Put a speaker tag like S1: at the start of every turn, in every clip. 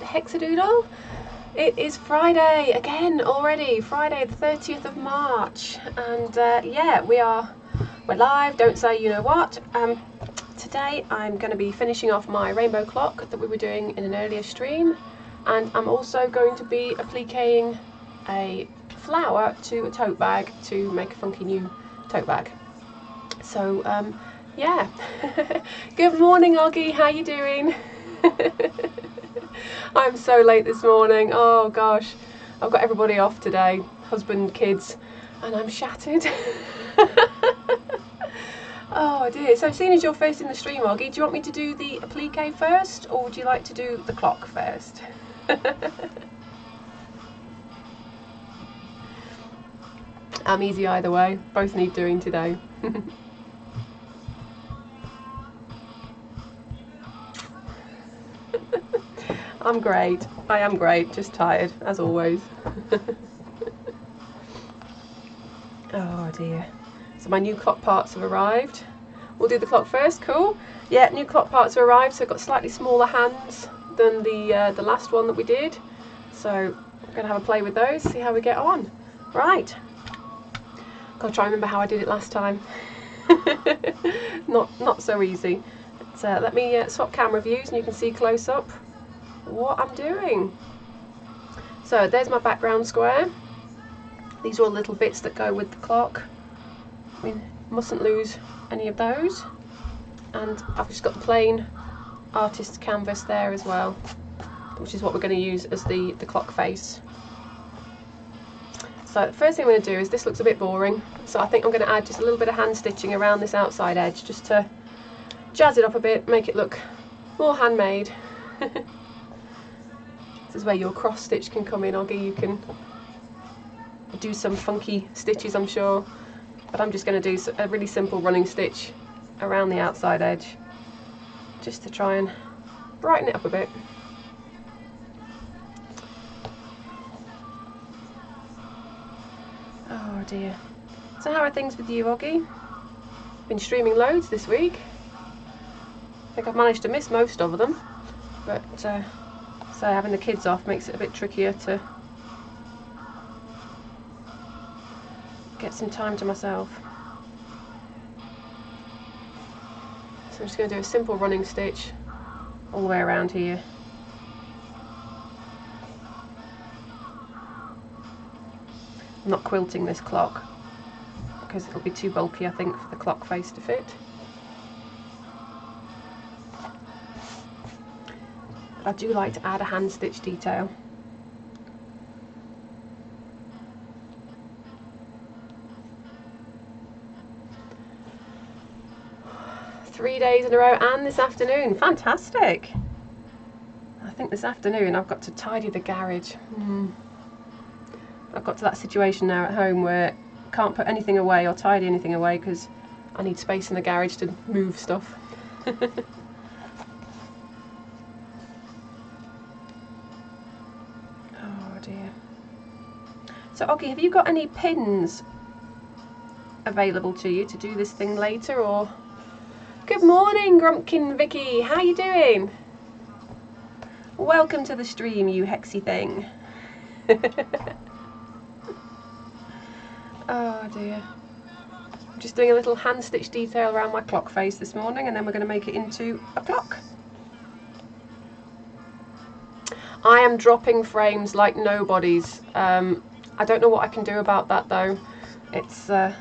S1: at Hexadoodle. It is Friday again already, Friday the 30th of March, and yeah, we're live, don't say you know what. Today I'm going to be finishing off my rainbow clock that we were doing in an earlier stream, and I'm also going to be appliquing a flower to a tote bag to make a funky new tote bag. So yeah. Good morning, Oggy, how you doing? I'm so late this morning. Oh gosh, I've got everybody off today, husband, kids, and I'm shattered. Oh dear. So seeing as you're first in the stream, Oggy, do you want me to do the applique first, or would you like to do the clock first? I'm easy either way, both need doing today. I'm great. I am great, just tired, as always. Oh dear. So my new clock parts have arrived. We'll do the clock first, cool. Yeah, new clock parts have arrived, so I've got slightly smaller hands than the last one that we did. So I'm going to have a play with those, see how we get on. Right. Got to try and remember how I did it last time. Not so easy. So let me swap camera views and you can see close up what I'm doing. So there's my background square. These are all little bits that go with the clock. We mustn't lose any of those. And I've just got the plain artist's canvas there as well, which is what we're going to use as the clock face. So the first thing I'm going to do is, this looks a bit boring, so I think I'm going to add just a little bit of hand stitching around this outside edge just to jazz it up a bit, make it look more handmade. This is where your cross stitch can come in, Oggy. You can do some funky stitches, I'm sure, but I'm just going to do a really simple running stitch around the outside edge just to try and brighten it up a bit. Oh dear. So how are things with you, Oggy? Been streaming loads this week. I think I've managed to miss most of them, but so having the kids off makes it a bit trickier to get some time to myself. So I'm just going to do a simple running stitch all the way around here. I'm not quilting this clock because it'll be too bulky, I think, for the clock face to fit. I do like to add a hand stitch detail. Three days in a row and this afternoon. Fantastic! I think this afternoon I've got to tidy the garage. I've got to that situation now at home where I can't put anything away or tidy anything away because I need space in the garage to move stuff. So Oggy, have you got any pins available to you to do this thing later, or? Good morning, Grumpkin Vicky, how you doing? Welcome to the stream, you hexy thing. Oh dear. I'm just doing a little hand stitch detail around my clock face this morning, and then we're going to make it into a clock. I am dropping frames like nobody's. I don't know what I can do about that though. It's I'm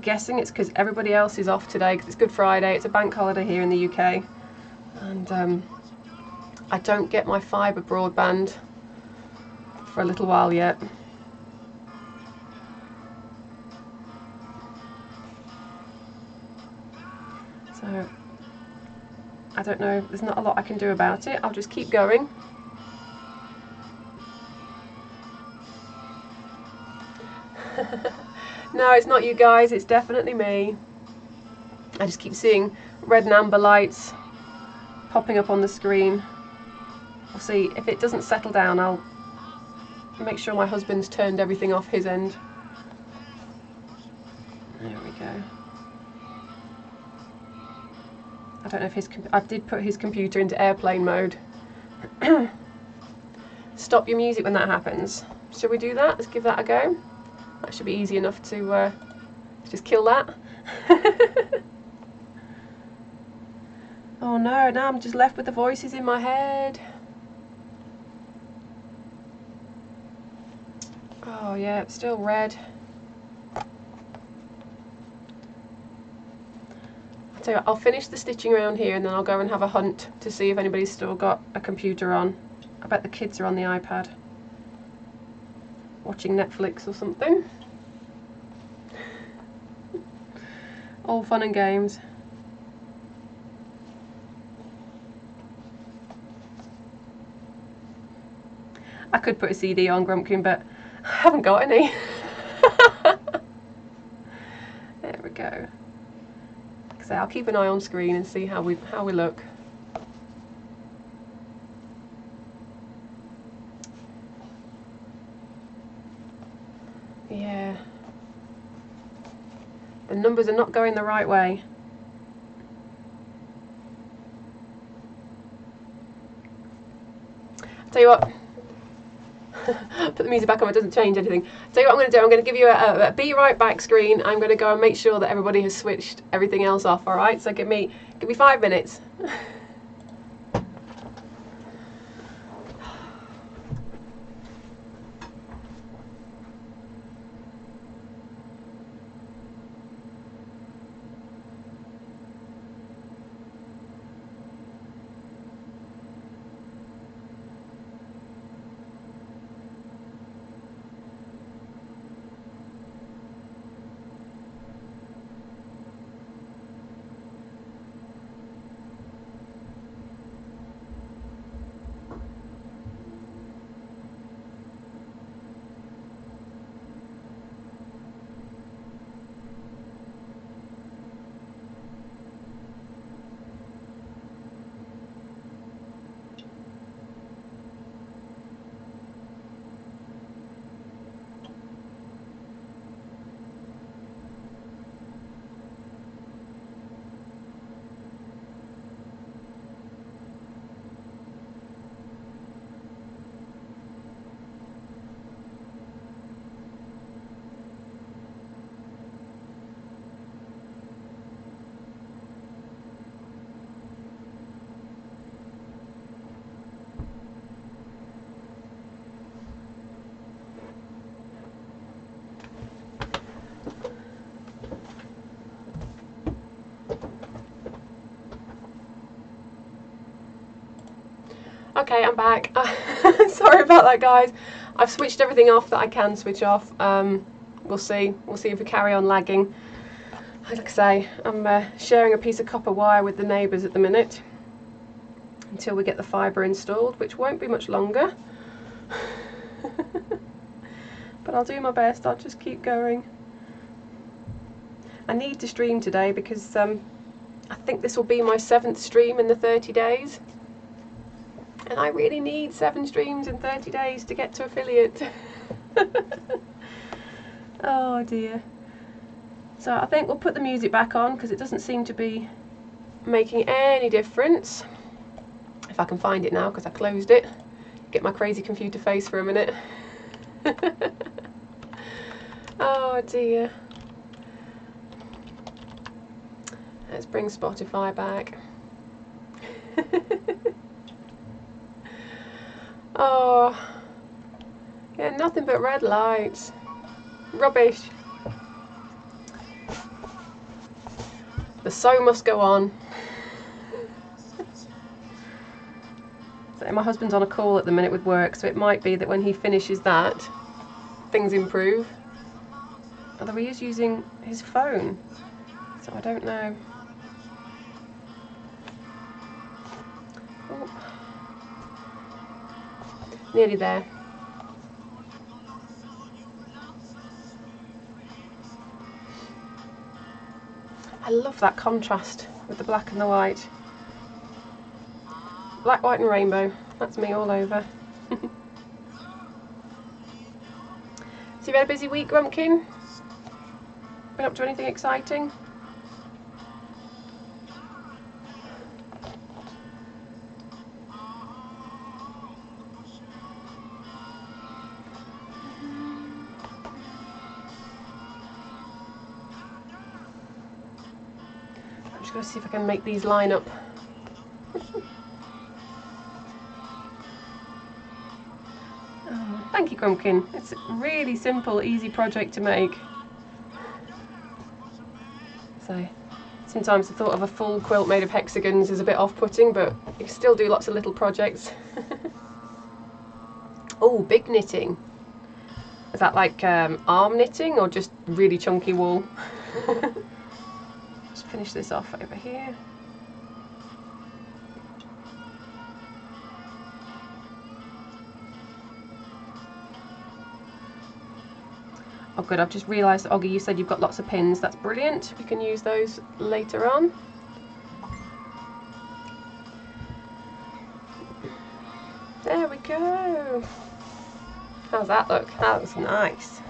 S1: guessing it's because everybody else is off today because it's Good Friday. It's a bank holiday here in the UK, and I don't get my fibre broadband for a little while yet. So I don't know, there's not a lot I can do about it. I'll just keep going. No, it's not you guys, it's definitely me. I just keep seeing red and amber lights popping up on the screen. We'll see. If it doesn't settle down, I'll make sure my husband's turned everything off his end. There we go. I don't know if his, I did put his computer into airplane mode. Stop your music when that happens. Shall we do that? Let's give that a go. That should be easy enough to just kill that. Oh no, now I'm just left with the voices in my head. Oh yeah, it's still red. I'll tell you what, I'll finish the stitching around here and then I'll go and have a hunt to see if anybody's still got a computer on. I bet the kids are on the iPad, watching Netflix or something. All fun and games. I could put a CD on, Grumpkin, but I haven't got any. There we go. So I'll keep an eye on screen and see how we look. Yeah. The numbers are not going the right way. I'll tell you what. Put the music back on, it doesn't change anything. Tell you what I'm going to do, I'm going to give you a be right back screen. I'm going to go and make sure that everybody has switched everything else off, alright? So give me 5 minutes. Okay, I'm back. Sorry about that, guys. I've switched everything off that I can switch off. We'll see. We'll see if we carry on lagging. Like I say, I'm sharing a piece of copper wire with the neighbours at the minute until we get the fibre installed, which won't be much longer. But I'll do my best. I'll just keep going. I need to stream today because I think this will be my 7th stream in the 30 days. And I really need 7 streams in 30 days to get to affiliate. Oh dear. So I think we'll put the music back on because it doesn't seem to be making any difference. If I can find it now because I closed it. Get my crazy computer face for a minute. Oh dear. Let's bring Spotify back. Oh, yeah, nothing but red lights. Rubbish. The show must go on. So my husband's on a call at the minute with work, so it might be that when he finishes that, things improve. Although he is using his phone, so I don't know. Oh. Nearly there. I love that contrast with the black and the white. Black, white and rainbow. That's me all over. So you've had a busy week, Grumpkin? Been up to anything exciting? going to see if I can make these line up. Oh, thank you, Grumpkin. It's a really simple, easy project to make. So, sometimes the thought of a full quilt made of hexagons is a bit off-putting, but you can still do lots of little projects. Oh, big knitting. Is that like arm knitting or just really chunky wool? Just finish this off over here. Oh good, I've just realised, Oggy, you said you've got lots of pins. That's brilliant. We can use those later on. There we go. How's that look? That looks nice.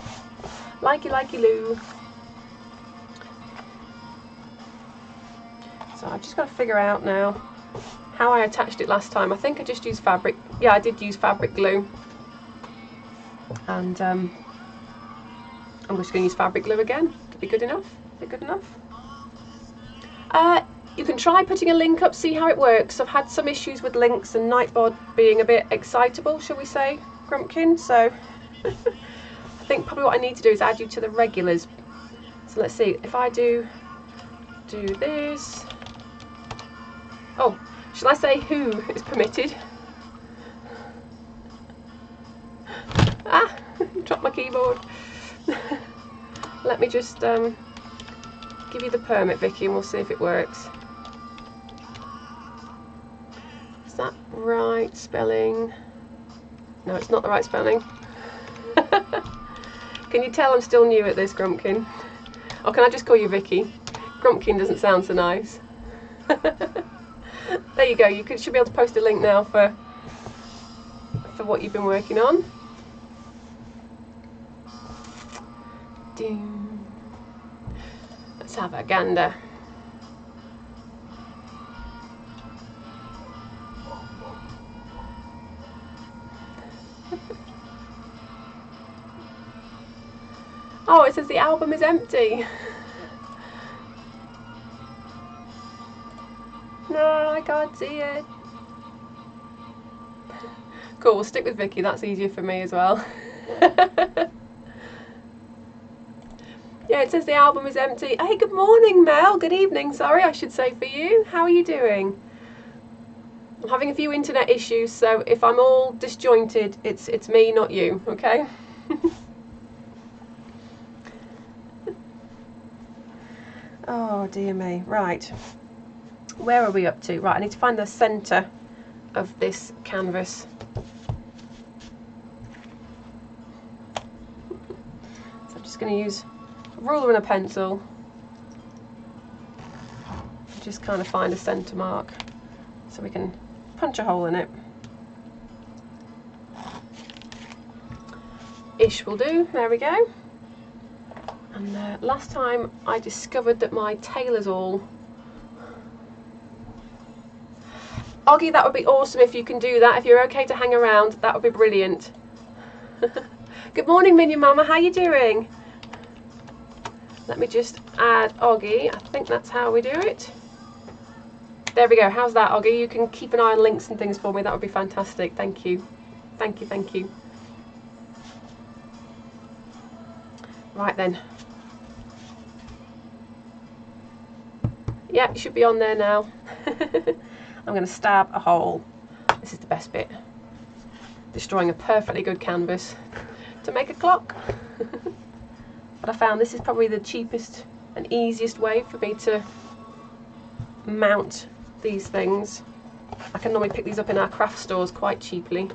S1: Likey, likey, Lou. So I've just got to figure out now how I attached it last time. I think I just used fabric. Yeah, I did use fabric glue. And I'm just going to use fabric glue again. Could be good enough. Be good enough. You can try putting a link up, see how it works. I've had some issues with links and Nightbot being a bit excitable, shall we say, Grumpkin. So I think probably what I need to do is add you to the regulars. So let's see, if I do this. Oh, shall I say who is permitted? Ah, dropped my keyboard. Let me just give you the permit, Vicky, and we'll see if it works. Is that right spelling? No, it's not the right spelling. Can you tell I'm still new at this, Grumpkin? Or can I just call you Vicky? Grumpkin doesn't sound so nice. There you go, you should be able to post a link now for what you've been working on. Ding. Let's have a gander. Oh, it says the album is empty. No, I can't see it. Cool, we'll stick with Vicky, that's easier for me as well. Yeah, it says the album is empty. Hey, good morning, Mel. Good evening, sorry, I should say for you. How are you doing? I'm having a few internet issues, so if I'm all disjointed, it's me, not you, okay? Oh, dear me. Right. Where are we up to? Right, I need to find the centre of this canvas. So I'm just going to use a ruler and a pencil. Just kind of find a centre mark so we can punch a hole in it. Ish will do. There we go. And last time I discovered that my tailor's all... Oggy, that would be awesome if you can do that. If you're okay to hang around, that would be brilliant. Good morning, Minion Mama. How you doing? Let me just add Oggy. I think that's how we do it. There we go. How's that, Oggy? You can keep an eye on links and things for me. That would be fantastic. Thank you. Thank you, thank you. Right then. Yeah, it should be on there now. I'm going to stab a hole. This is the best bit. Destroying a perfectly good canvas to make a clock. But I found this is probably the cheapest and easiest way for me to mount these things. I can normally pick these up in our craft stores quite cheaply.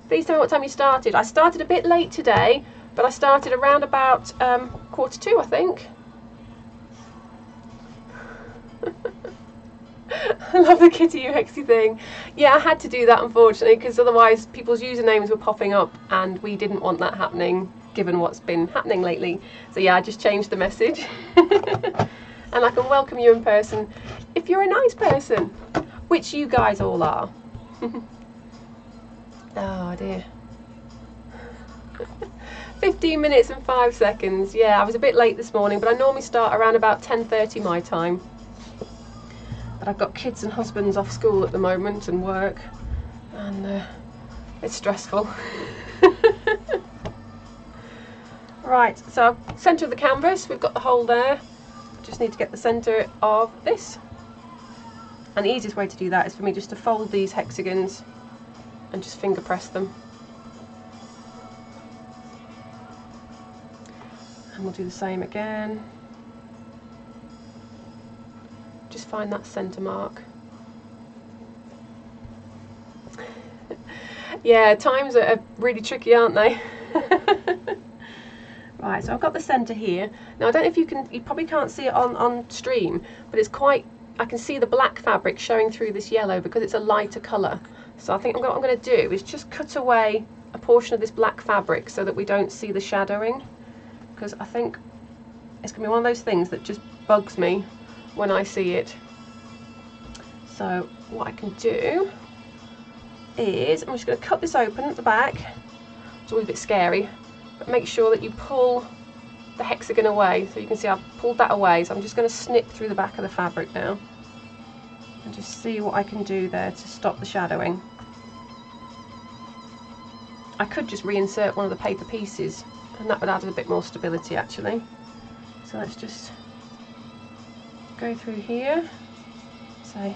S1: Please tell me what time you started. I started a bit late today, but I started around about 1:45, I think. I love the Kitty UXy thing. Yeah, I had to do that, unfortunately, because otherwise people's usernames were popping up and we didn't want that happening given what's been happening lately. So yeah, I just changed the message. And I can welcome you in person if you're a nice person, which you guys all are. Oh dear. 15 minutes and 5 seconds. Yeah, I was a bit late this morning, but I normally start around about 10:30 my time. But I've got kids and husbands off school at the moment and work, and it's stressful. Right, so centre of the canvas, we've got the hole there. Just need to get the centre of this. And the easiest way to do that is for me just to fold these hexagons and just finger press them. And we'll do the same again. Just find that centre mark. Yeah, times are really tricky, aren't they? Right, so I've got the centre here. Now I don't know if you probably can't see it on stream, but it's quite, I can see the black fabric showing through this yellow because it's a lighter colour. So I think what I'm going to do is just cut away a portion of this black fabric so that we don't see the shadowing, because I think it's going to be one of those things that just bugs me when I see it. So what I can do is I'm just going to cut this open at the back. It's always a bit scary, but make sure that you pull the hexagon away. So you can see I've pulled that away, so I'm just going to snip through the back of the fabric now and just see what I can do there to stop the shadowing. I could just reinsert one of the paper pieces and that would add a bit more stability actually. So let's just go through here. So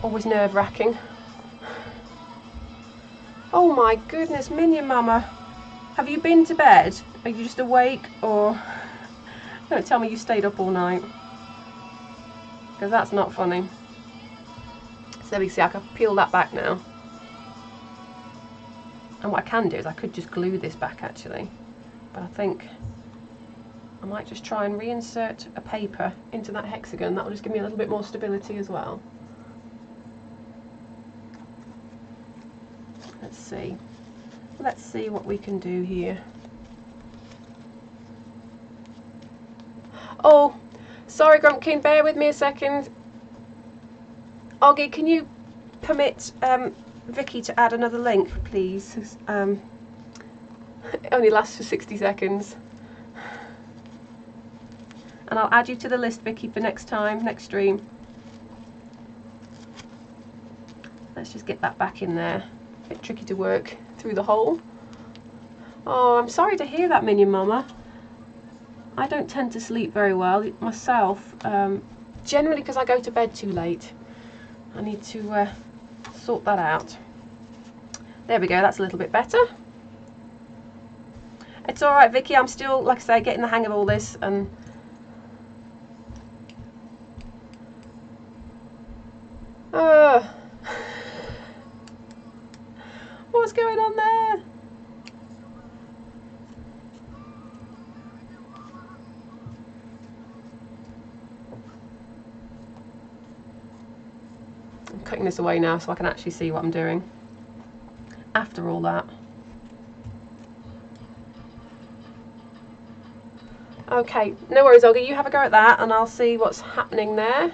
S1: always nerve-wracking. Oh my goodness, Minion Mama, have you been to bed? Are you just awake, or don't tell me you stayed up all night, because that's not funny. So there we see, I can peel that back now. And what I can do is I could just glue this back actually, but I think I might just try and reinsert a paper into that hexagon. That will just give me a little bit more stability as well. Let's see what we can do here. Oh, sorry Grumpkin, bear with me a second. Oggy, can you permit Vicky to add another link, please? It only lasts for 60 seconds. And I'll add you to the list, Vicky, for next time, next stream. Let's just get that back in there. A bit tricky to work through the hole. Oh, I'm sorry to hear that, Minion Mama. I don't tend to sleep very well myself, generally because I go to bed too late. I need to sort that out. There we go, that's a little bit better. It's alright, Vicky, I'm still, like I say, getting the hang of all this, and what's going on there? I'm cutting this away now so I can actually see what I'm doing after all that. Okay, no worries, Olga, you have a go at that and I'll see what's happening there.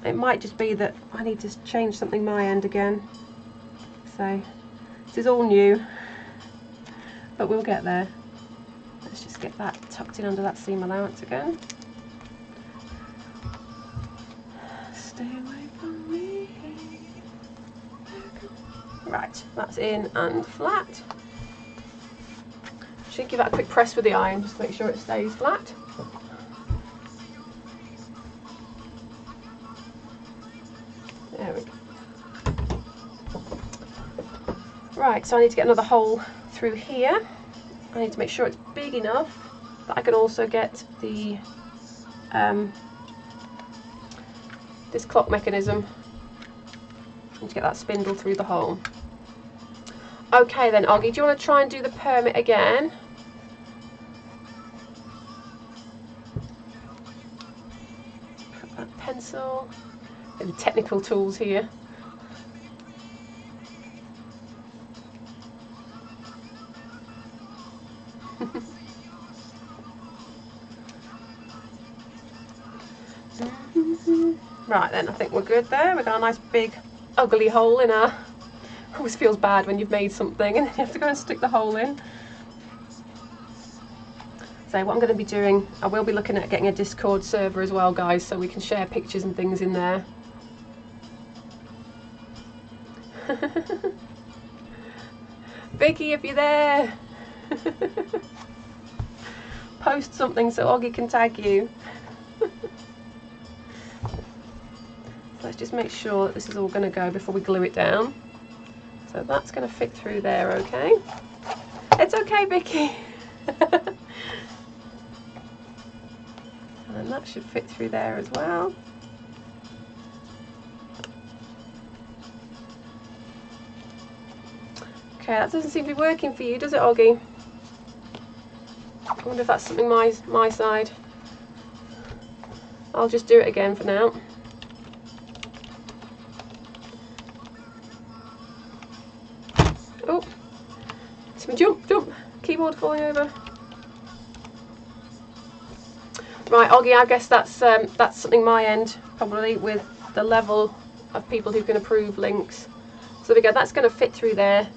S1: It might just be that I need to change something my end again. So this is all new, but we'll get there. Let's just get that tucked in under that seam allowance again. Stay away from me. Right, that's in and flat. Should give that a quick press with the iron just to make sure it stays flat. There we go. Right, so I need to get another hole through here. I need to make sure it's big enough that I can also get the this clock mechanism. I need to get that spindle through the hole. Okay then, Oggy, do you want to try and do the permit again? Put that pencil. The technical tools here. Right then, I think we're good there. We've got a nice big ugly hole in our... Always feels bad when you've made something and then you have to go and stick the hole in. So what I'm going to be doing, I will be looking at getting a Discord server as well, guys, so we can share pictures and things in there. Vicky, if you're there, post something so Oggy can tag you. Let's just make sure that this is all going to go before we glue it down. So that's going to fit through there, okay? It's okay, Vicky. And that should fit through there as well. Okay, that doesn't seem to be working for you, does it, Oggy? I wonder if that's something my side. I'll just do it again for now. Oh, see me jump, keyboard falling over. Right, Oggy, I guess that's something my end, probably, with the level of people who can approve links. So there we go, that's going to fit through there,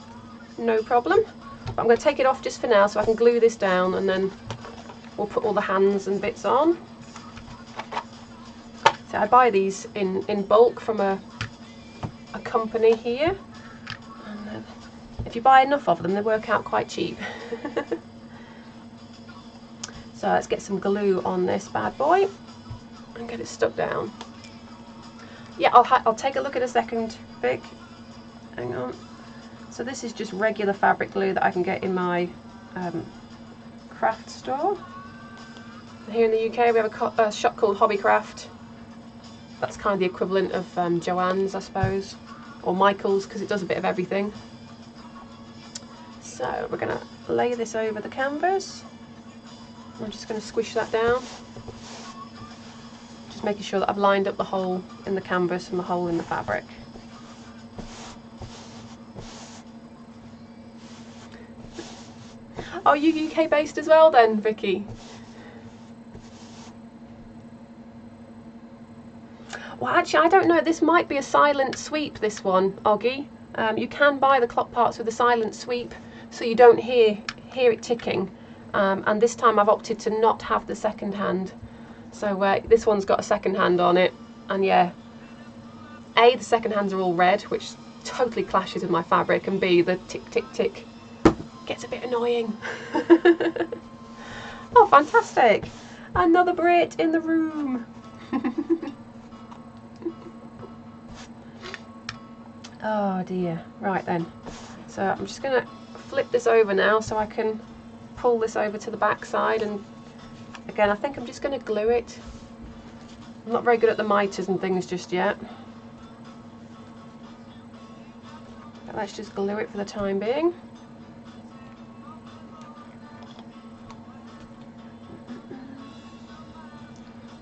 S1: no problem. But I'm going to take it off just for now so I can glue this down, and then we'll put all the hands and bits on. So I buy these in bulk from a company here. And if you buy enough of them, they work out quite cheap. So let's get some glue on this bad boy and get it stuck down. Yeah, I'll take a look in a second, Vic. Hang on. So this is just regular fabric glue that I can get in my craft store. Here in the UK we have a shop called Hobbycraft. That's kind of the equivalent of Joann's, I suppose, or Michael's, because it does a bit of everything. So we're going to lay this over the canvas. I'm just going to squish that down, just making sure that I've lined up the hole in the canvas and the hole in the fabric. Oh, you UK based as well then, Vicky? Well, actually, I don't know. This might be a silent sweep, this one, Oggy. You can buy the clock parts with a silent sweep, so you don't hear it ticking. And this time I've opted to not have the second hand. So this one's got a second hand on it. And yeah, A, the second hands are all red, which totally clashes with my fabric. And B, the tick, tick, tick gets a bit annoying. Oh, fantastic. Another Brit in the room. Oh dear. Right then. So I'm just going to flip this over now so I can pull this over to the back side, and again I think I'm just going to glue it. I'm not very good at the miters and things just yet, but let's just glue it for the time being.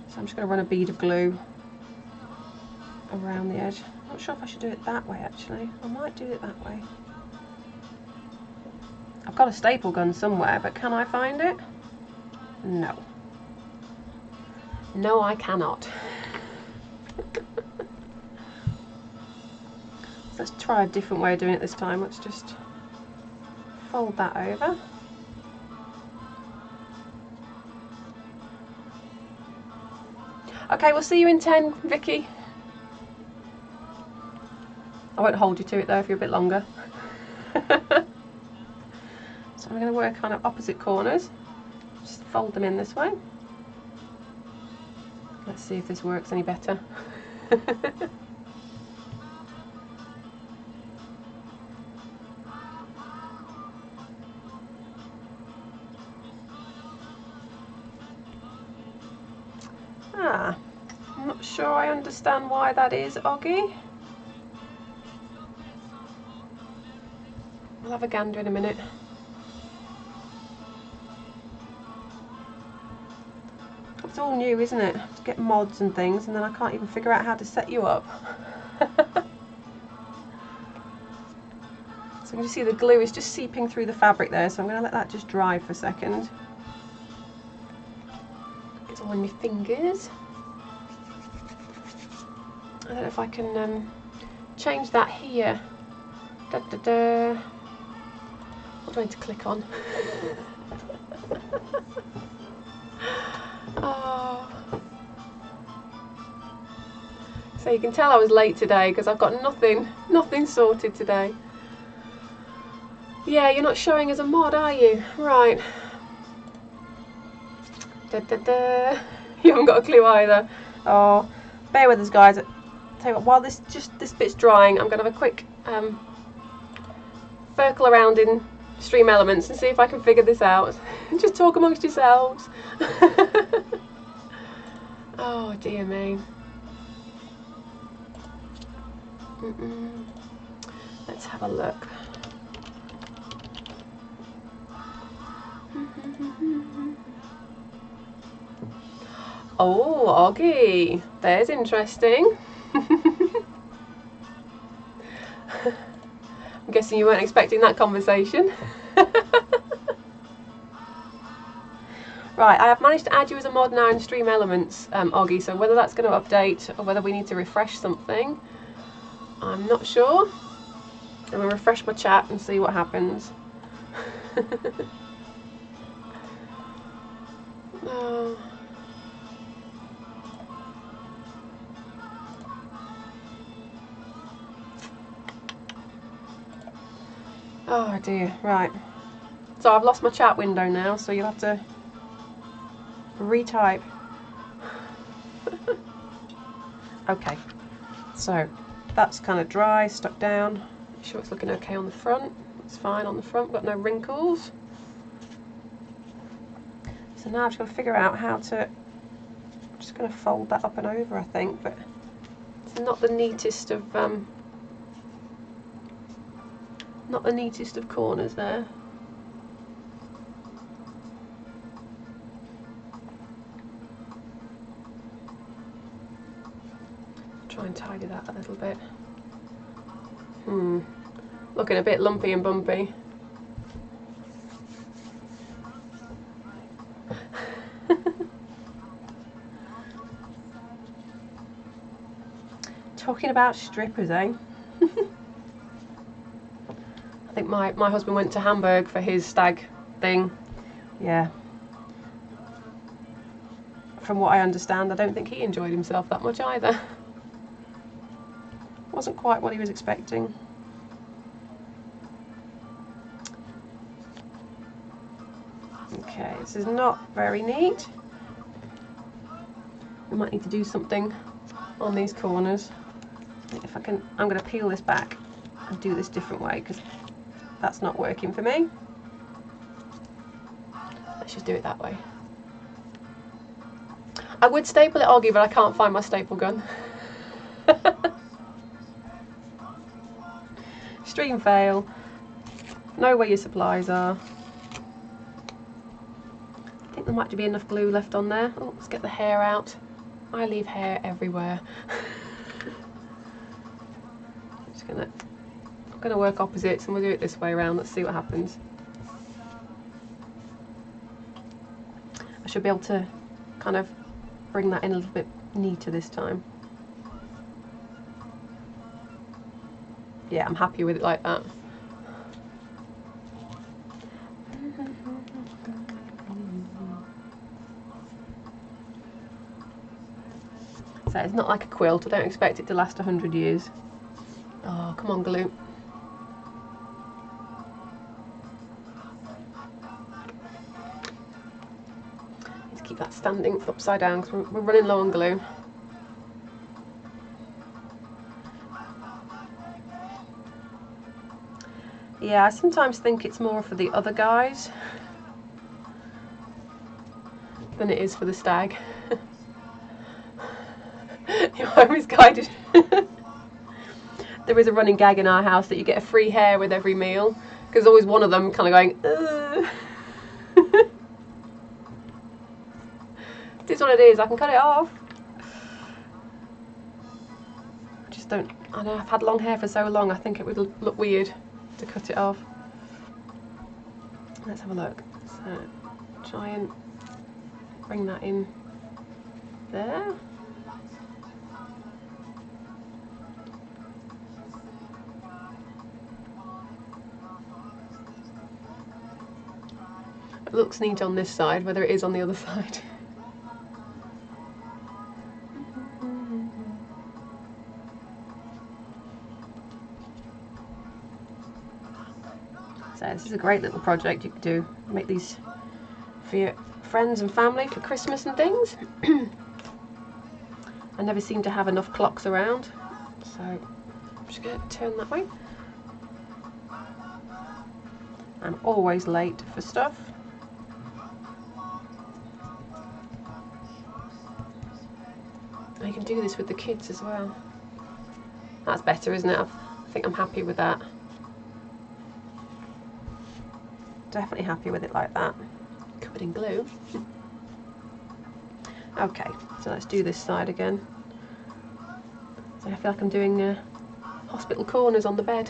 S1: So I'm just going to run a bead of glue around the edge. I'm not sure if I should do it that way actually. I might do it that way. I've got a staple gun somewhere, but can I find it? No. No, I cannot. Let's try a different way of doing it this time. Let's just fold that over. Okay, we'll see you in 10, Vicky. I won't hold you to it though if you're a bit longer. So I'm going to work on opposite corners, just fold them in this way. Let's see if this works any better. I'm not sure I understand why that is, Oggy. We'll have a gander in a minute. It's all new, isn't it? To get mods and things, and then I can't even figure out how to set you up. So you can see the glue is just seeping through the fabric there, so I'm going to let that just dry for a second. It's all on my fingers. I don't know if I can change that here. Da, da, da. What do I need to click on? Oh. So you can tell I was late today because I've got nothing sorted today. Yeah, you're not showing as a mod, are you? Right. Da, da, da. You haven't got a clue either. Oh, bear with us, guys. Tell you what, while this bit's drying, I'm gonna have a quick circle around in Stream Elements and see if I can figure this out. Just talk amongst yourselves. Oh dear me. Let's have a look. Oh, Oggy, there's interesting. I'm guessing you weren't expecting that conversation. Right, I have managed to add you as a mod now in Stream Elements, Oggy, so whether that's going to update or whether we need to refresh something, I'm not sure. I'm going to refresh my chat and see what happens. Oh. Oh dear, right. So I've lost my chat window now, so you'll have to retype. Okay, so that's kind of dry, stuck down. Make sure it's looking okay on the front. It's fine on the front, got no wrinkles. So now I've just got to figure out how to, I'm just going to fold that up and over, I think, but it's not the neatest of corners there. Try and tidy that a little bit. Looking a bit lumpy and bumpy. Talking about strippers, eh? I think my husband went to Hamburg for his stag thing. Yeah. From what I understand, I don't think he enjoyed himself that much either. Wasn't quite what he was expecting. Okay, this is not very neat. We might need to do something on these corners. If I can, I'm going to peel this back and do this different way because that's not working for me. Let's just do it that way. I would staple it, Oggy, but I can't find my staple gun. Stream fail. Know where your supplies are. I think there might be enough glue left on there. Oh, let's get the hair out. I leave hair everywhere. I'm gonna work opposites and we'll do it this way around. Let's see what happens. I should be able to kind of bring that in a little bit neater this time. Yeah, I'm happy with it like that. So it's not like a quilt. I don't expect it to last 100 years. Oh, come on, glue. Need to keep that standing upside down because we're running low on glue. Yeah, I sometimes think it's more for the other guys than it is for the stag. Your home is guided. There is a running gag in our house that you get a free hair with every meal, because always one of them kind of going, ugh. It is what it is, I can cut it off. I just don't, I know I've had long hair for so long, I think it would look weird to cut it off. Let's have a look. So, try and bring that in there. It looks neat on this side, whether it is on the other side. So this is a great little project you could do. Make these for your friends and family for Christmas and things. I never seem to have enough clocks around, so I'm just going to turn that way. I'm always late for stuff. You can do this with the kids as well. That's better, isn't it? I think I'm happy with that. Definitely happy with it like that. Covered in glue. Okay, so let's do this side again. So I feel like I'm doing hospital corners on the bed.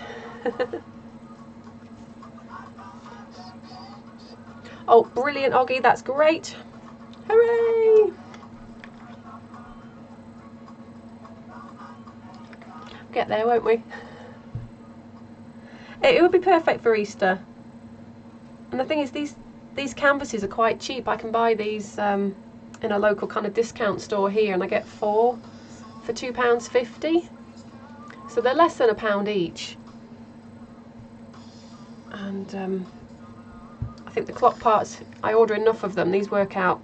S1: Oh, brilliant, Oggy, that's great. Hooray! Get there, won't we? It would be perfect for Easter. And the thing is, these canvases are quite cheap. I can buy these in a local kind of discount store here, and I get 4 for £2.50. So they're less than £1 each. And I think the clock parts, I order enough of them, these work out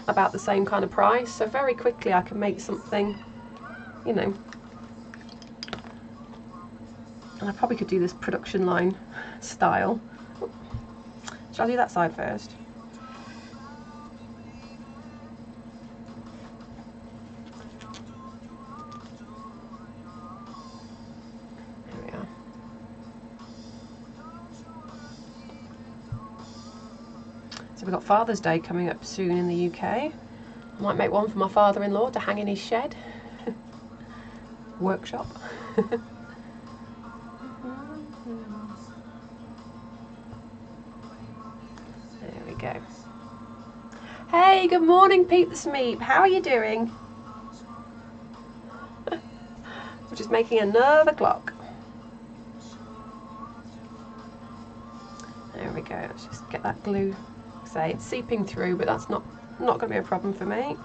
S1: about the same kind of price. So very quickly I can make something, you know. And I probably could do this production line style. Shall I do that side first? There we are. So we've got Father's Day coming up soon in the UK. I might make one for my father-in-law to hang in his shed. Workshop. There we go. Hey, good morning, Pete the Smeep. How are you doing? We're just making another clock. There we go. Let's just get that glue. Say it's seeping through, but that's not going to be a problem for me.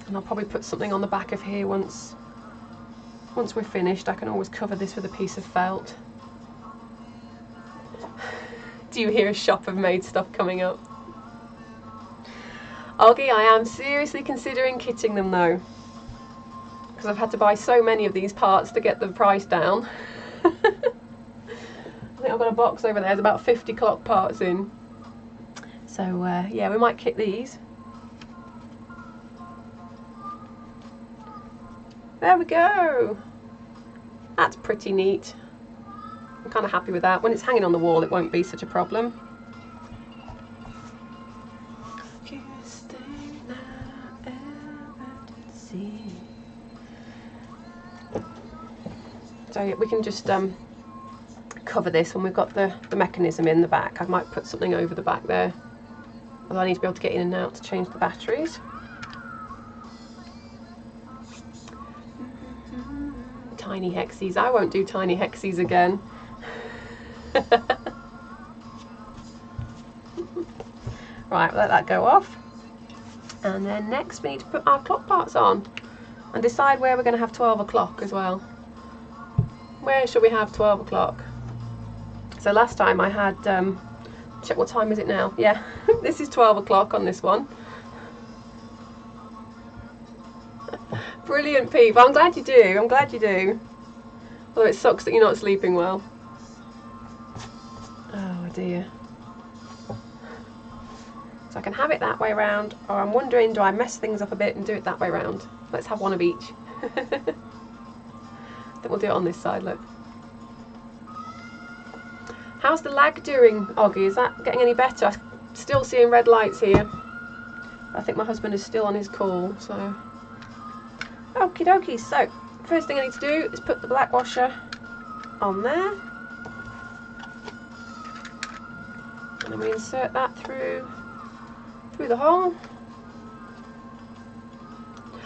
S1: And I'll probably put something on the back of here once we're finished. I can always cover this with a piece of felt. Do you hear a shop of made stuff coming up? Oggy, I am seriously considering kitting them though, because I've had to buy so many of these parts to get the price down. I think I've got a box over there, there's about 50 clock parts in. So yeah, we might kit these. There we go. That's pretty neat. I'm kind of happy with that. When it's hanging on the wall, it won't be such a problem. So we can just cover this when we've got the mechanism in the back. I might put something over the back there. Although I need to be able to get in and out to change the batteries. Tiny hexies. I won't do tiny hexies again. Right, let that go off. And then next we need to put our clock parts on and decide where we're going to have 12 o'clock as well. Where should we have 12 o'clock? So last time I had, check what time is it now? Yeah, this is 12 o'clock on this one. Brilliant, Pete. I'm glad you do. I'm glad you do. Although it sucks that you're not sleeping well. Oh dear. So I can have it that way round, or I'm wondering, do I mess things up a bit and do it that way round? Let's have one of each. Then we'll do it on this side, look. How's the lag doing, Oggy? Is that getting any better? I'm still seeing red lights here. I think my husband is still on his call, so... Okie dokie, so first thing I need to do is put the black washer on there. And then we insert that through the hole.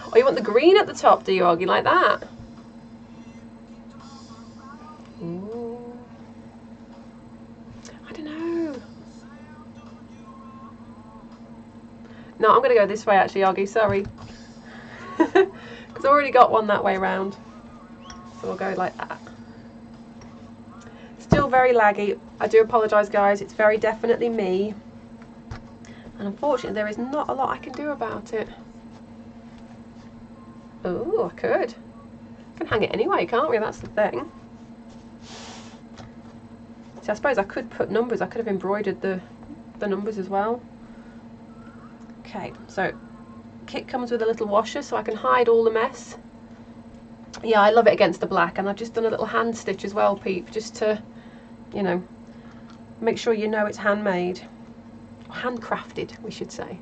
S1: Oh, you want the green at the top, do you, Oggy, like that? Ooh. I don't know. No, I'm going to go this way actually, Oggy, sorry. Because I already got one that way round. So we'll go like that. Still very laggy. I do apologise, guys. It's very definitely me. And unfortunately, there is not a lot I can do about it. Oh, I could. I can hang it anyway, can't we? That's the thing. So I suppose I could put numbers. I could have embroidered the numbers as well. Okay, so kit comes with a little washer so I can hide all the mess. Yeah, I love it against the black, and I've just done a little hand stitch as well, Peep, just to, you know, make sure you know it's handmade. Handcrafted, we should say.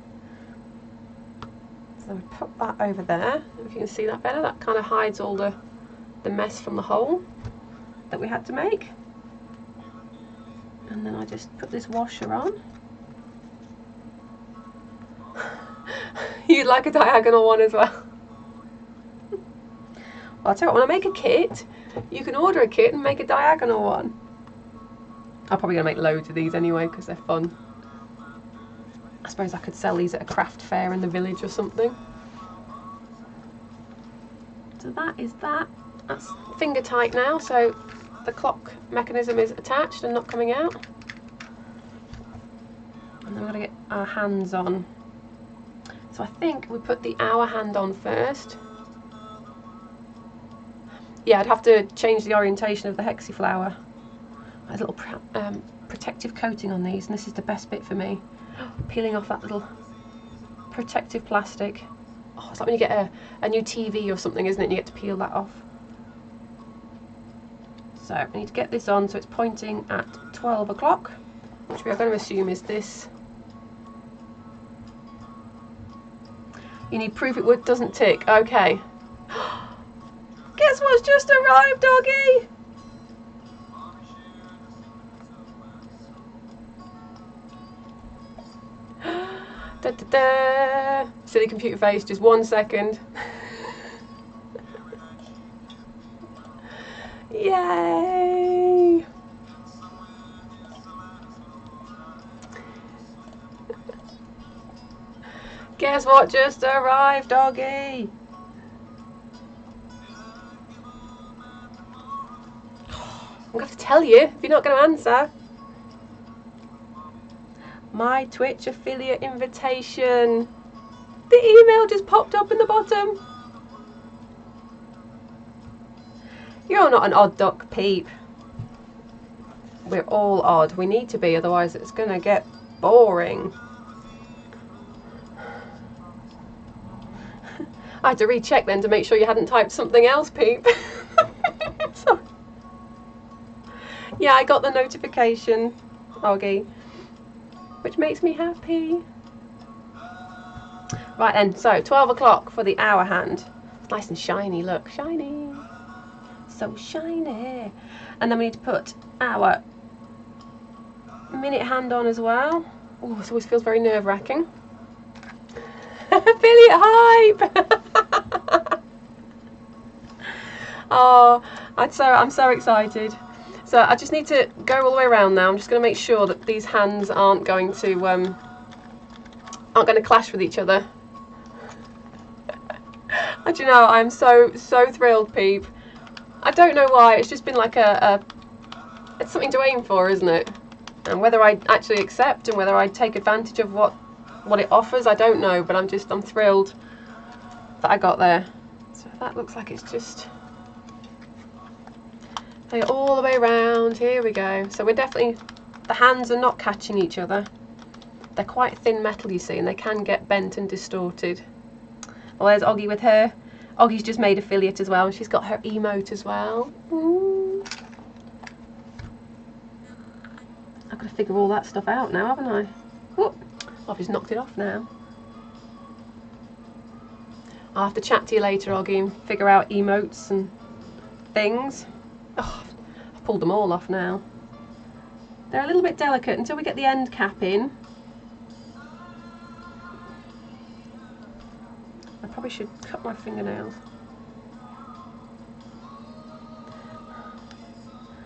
S1: So we put that over there. If you can see that better, that kind of hides all the mess from the hole that we had to make. And then I just put this washer on. You'd like a diagonal one as well. Well, I'll tell you what, when I make a kit, you can order a kit and make a diagonal one. I'm probably going to make loads of these anyway because they're fun. I suppose I could sell these at a craft fair in the village or something. So that is that. That's finger tight now, so the clock mechanism is attached and not coming out. And then we're going to get our hands on. So I think we put the hour hand on first. Yeah, I'd have to change the orientation of the hexiflower. There's a little protective coating on these, and this is the best bit for me. Peeling off that little protective plastic. Oh, it's like when you get a new TV or something, isn't it? And you get to peel that off. So we need to get this on so it's pointing at 12 o'clock, which we are going to assume is this. You need proof it doesn't tick. Okay. Guess what's just arrived, doggy? Da, da, da. Silly computer face, just 1 second. Yay! Guess what just arrived, doggy? I'm going to have to tell you if you're not going to answer. My Twitch affiliate invitation. The email just popped up in the bottom. You're not an odd duck, Peep. We're all odd. We need to be, otherwise it's going to get boring. I had to recheck then to make sure you hadn't typed something else, Peep. Sorry. Yeah, I got the notification, Oggy, which makes me happy. Right then, so 12 o'clock for the hour hand. It's nice and shiny, look, shiny. So shiny. And then we need to put our minute hand on as well. Oh, this always feels very nerve-wracking. Affiliate hype! Oh, I'm so excited. So I just need to go all the way around now. I'm just going to make sure that these hands aren't going to clash with each other. And you know, I'm so thrilled, Peep. I don't know why. It's just been like it's something to aim for, isn't it? And whether I actually accept and whether I take advantage of what it offers, I don't know. But I'm thrilled that I got there. So that looks like it's just. All the way around, here we go. So we're definitely, the hands are not catching each other. They're quite thin metal, you see, and they can get bent and distorted. Well, there's Oggy with her. Oggy's just made affiliate as well, and she's got her emote as well. Ooh. I've got to figure all that stuff out now, haven't I? Oh, I've just knocked it off now. I'll have to chat to you later, Oggy, and figure out emotes and things. Oh, I've pulled them all off now. They're a little bit delicate until we get the end cap in. I probably should cut my fingernails.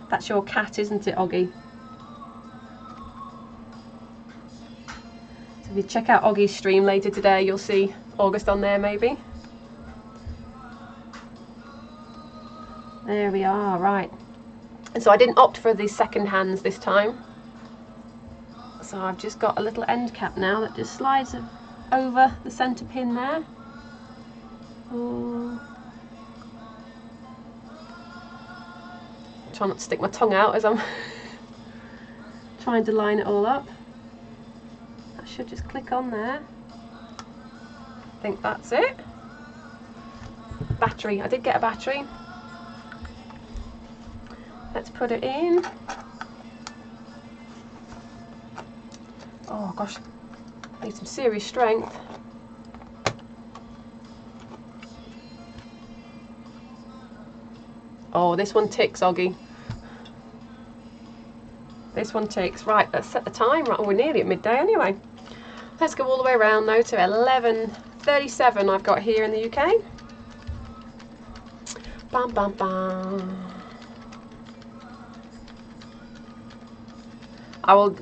S1: That's your cat, isn't it, Oggy? So if you check out Oggy's stream later today, you'll see August on there maybe. There we are, right. And so I didn't opt for the second hands this time. So I've just got a little end cap now that just slides over the centre pin there. Try not to stick my tongue out as I'm trying to line it all up. That should just click on there. I think that's it. Battery, I did get a battery. Let's put it in. Oh gosh, I need some serious strength. Oh, this one ticks, Oggy. This one ticks. Right, let's set the time. Right, we're nearly at midday anyway. Let's go all the way around now to 11:37 I've got here in the UK. Bam, bam, bam. I will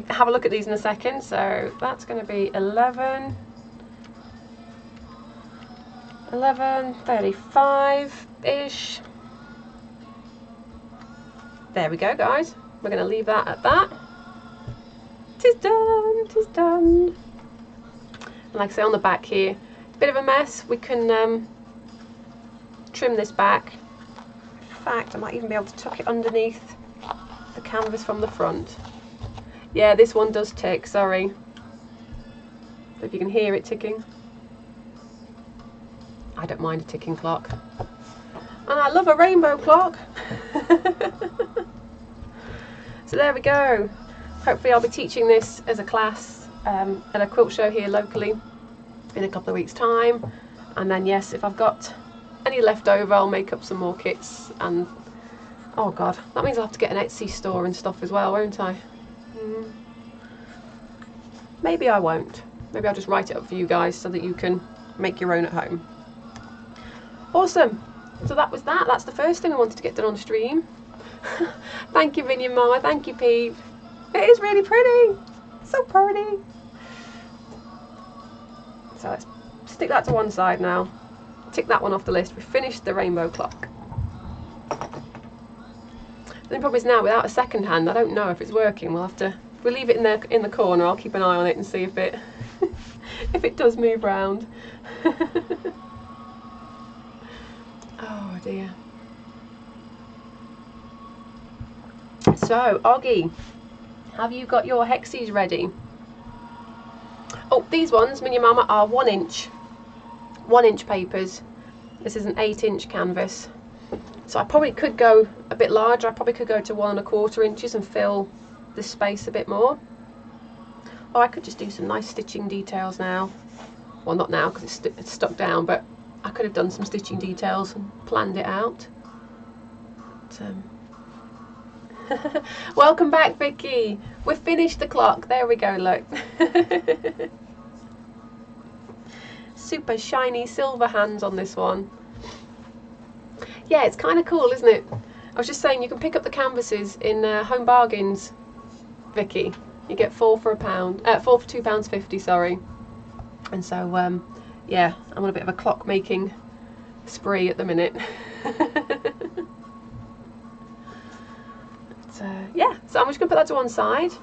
S1: have a look at these in a second. So that's going to be 11:35-ish. There we go, guys. We're going to leave that at that. Tis done, tis done. And like I say, on the back here, bit of a mess. We can trim this back. In fact, I might even be able to tuck it underneath the canvas from the front. Yeah, this one does tick, sorry. If you can hear it ticking. I don't mind a ticking clock. And I love a rainbow clock. So there we go. Hopefully I'll be teaching this as a class at a quilt show here locally in a couple of weeks' time. And then yes, if I've got any left over, I'll make up some more kits. And oh god, that means I'll have to get an Etsy store and stuff as well, won't I? Maybe I won't. Maybe I'll just write it up for you guys so that you can make your own at home. Awesome. So that was that. That's the first thing I wanted to get done on stream. Thank you, Minion Mama. Thank you, Peep. It is really pretty. So pretty. So let's stick that to one side now. Tick that one off the list. We finished the rainbow clock. The problem is now, without a second hand, I don't know if it's working. We'll have to, if we leave it in the corner, I'll keep an eye on it and see if it if it does move round. Oh dear. So, Oggy, have you got your hexies ready? Oh, these ones, Minion Mama, are 1 inch. 1 inch papers. This is an 8-inch canvas. So I probably could go a bit larger. I probably could go to 1 1/4 inches and fill this space a bit more. Or I could just do some nice stitching details now. Well, not now because it's stuck down, but I could have done some stitching details and planned it out. But, welcome back, Vicky. We've finished the clock. There we go, look. Super shiny silver hands on this one. Yeah, it's kind of cool, isn't it? I was just saying, you can pick up the canvases in Home Bargains, Vicky. You get 4 for £4 for £2.50, sorry. And so, yeah, I'm on a bit of a clock making spree at the minute. Yeah, so I'm just going to put that to one side.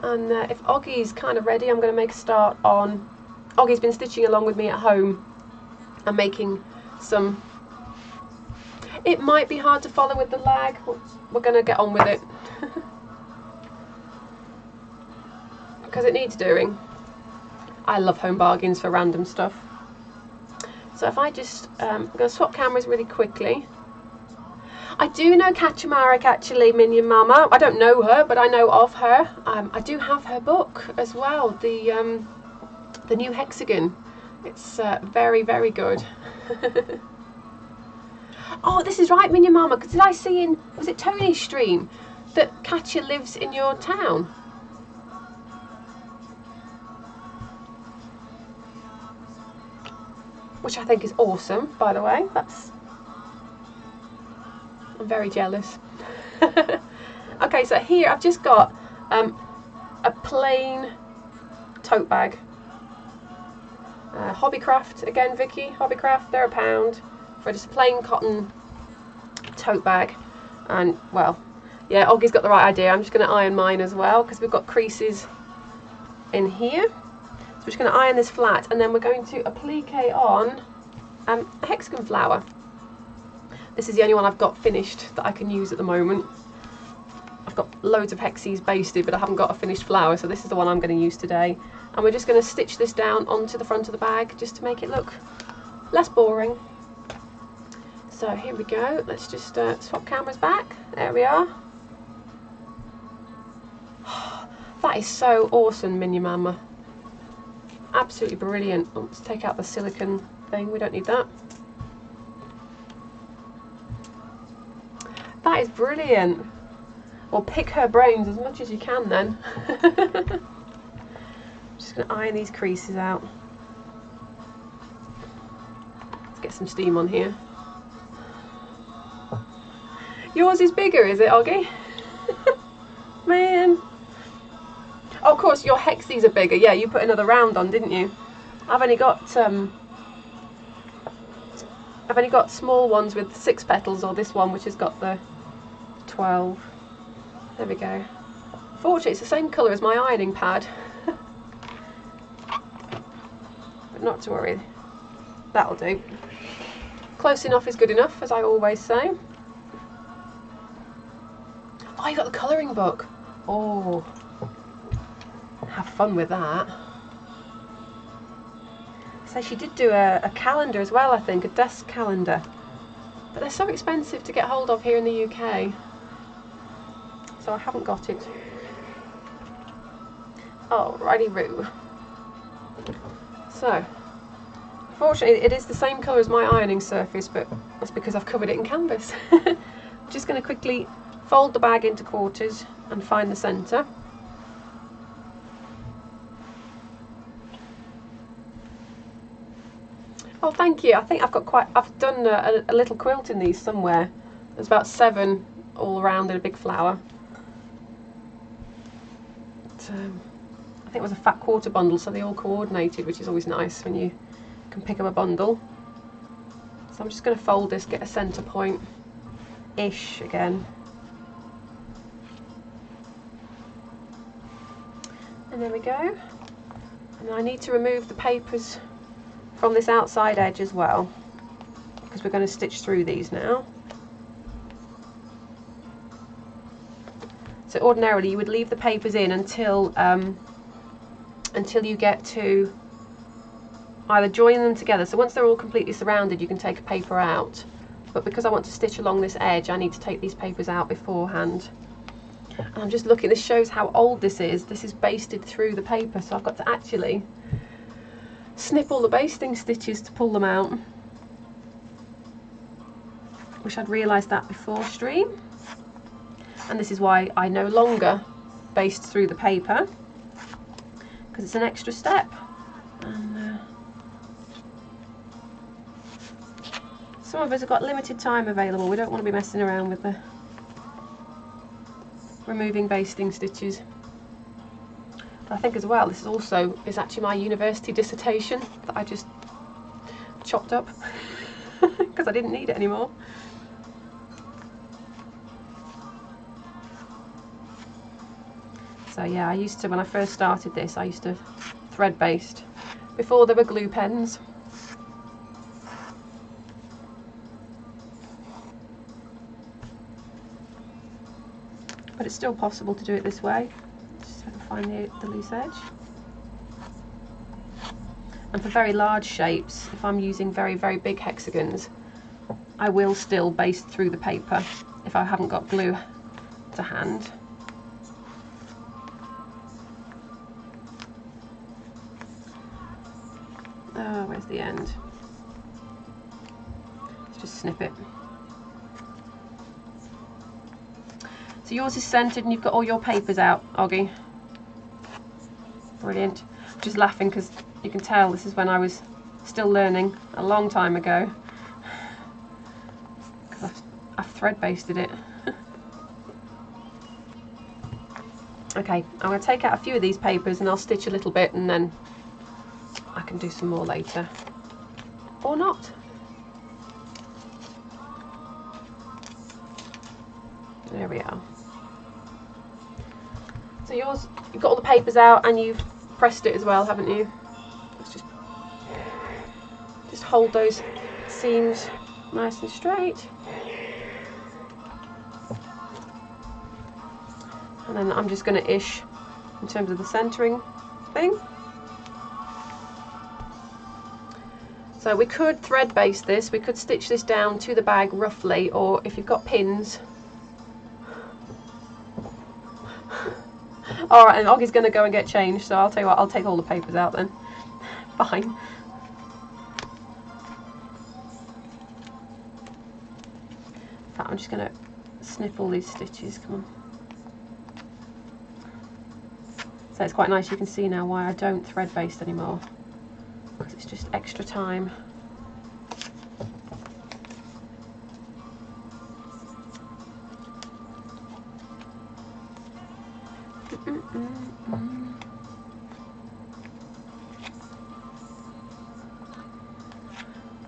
S1: And if Oggy's kind of ready, I'm going to make a start on... Oggy's been stitching along with me at home and making some... It might be hard to follow with the lag. We're going to get on with it. Because it needs doing. I love Home Bargains for random stuff. So if I just... I'm going to swap cameras really quickly. I do know Kaczmarek actually, Minion Mama. I don't know her, but I know of her. I do have her book as well, the New Hexagon. It's very, very good. Oh, this is right, Minion Mama, because did I see in, was it Tony's stream, that Katya lives in your town? Which I think is awesome, by the way. I'm very jealous. Okay, so here I've just got a plain tote bag. Hobbycraft, again Vicky, Hobbycraft, they're £1 for just a plain cotton tote bag. And well, yeah, Oggie's got the right idea. I'm just going to iron mine as well because we've got creases in here. So we're just going to iron this flat, and then we're going to applique on a hexagon flower. This is the only one I've got finished that I can use at the moment. I've got loads of hexes basted, but I haven't got a finished flower, so this is the one I'm going to use today. And we're just going to stitch this down onto the front of the bag just to make it look less boring. So here we go. Let's just swap cameras back. There we are. That is so awesome, Minion Mama. Absolutely brilliant. Oh, let's take out the silicone thing. We don't need that. That is brilliant. Well, pick her brains as much as you can then. Just going to iron these creases out. Let's get some steam on here. Yours is bigger, is it, Oggie? Man. Oh, of course, your hexes are bigger. Yeah, you put another round on, didn't you? I've only got small ones with 6 petals, or this one which has got the 12. There we go. Fortunately, it's the same colour as my ironing pad. But not to worry. That'll do. Close enough is good enough, as I always say. Oh, you got the colouring book. Oh, have fun with that. So she did do a calendar as well, I think, a desk calendar. But they're so expensive to get hold of here in the UK. So I haven't got it. Alrighty-roo. So, fortunately it is the same colour as my ironing surface, but that's because I've covered it in canvas. I'm just going to quickly fold the bag into quarters and find the centre. Oh, thank you. I think I've done a little quilt in these somewhere. There's about 7 all around in a big flower. But, I think it was a fat quarter bundle, so they all coordinated, which is always nice when you can pick up a bundle. So I'm just going to fold this, get a centre point-ish again. And there we go. And then I need to remove the papers from this outside edge as well, because we're going to stitch through these now. So ordinarily you would leave the papers in until you get to either join them together. So once they're all completely surrounded, you can take a paper out. But because I want to stitch along this edge, I need to take these papers out beforehand. And I'm just looking, this shows how old this is. This is basted through the paper, so I've got to actually snip all the basting stitches to pull them out. Wish I'd realised that before stream. And this is why I no longer baste through the paper, because it's an extra step. And some of us have got limited time available. We don't want to be messing around with the removing basting stitches. But I think as well, this is actually my university dissertation that I just chopped up because I didn't need it anymore. So yeah, when I first started this, I used to thread baste before there were glue pens. But it's still possible to do it this way. Just so I can find the loose edge. And for very large shapes, if I'm using very, very big hexagons, I will still baste through the paper if I haven't got glue to hand. Oh, where's the end? Let's just snip it. So yours is centred and you've got all your papers out, Oggie. Brilliant. I'm just laughing because you can tell this is when I was still learning a long time ago. Because I've thread basted it. Okay, I'm going to take out a few of these papers and I'll stitch a little bit and then I can do some more later. Or not. There we are. So yours, you've got all the papers out and you've pressed it as well, haven't you? Let's just hold those seams nice and straight. And then I'm just going to ish in terms of the centering thing. So we could thread base this, we could stitch this down to the bag roughly, or if you've got pins. Alright, and Oggie's going to go and get changed, so I'll tell you what, I'll take all the papers out then. Fine. In fact, I'm just going to snip all these stitches, come on. So it's quite nice, you can see now why I don't thread baste anymore, because it's just extra time.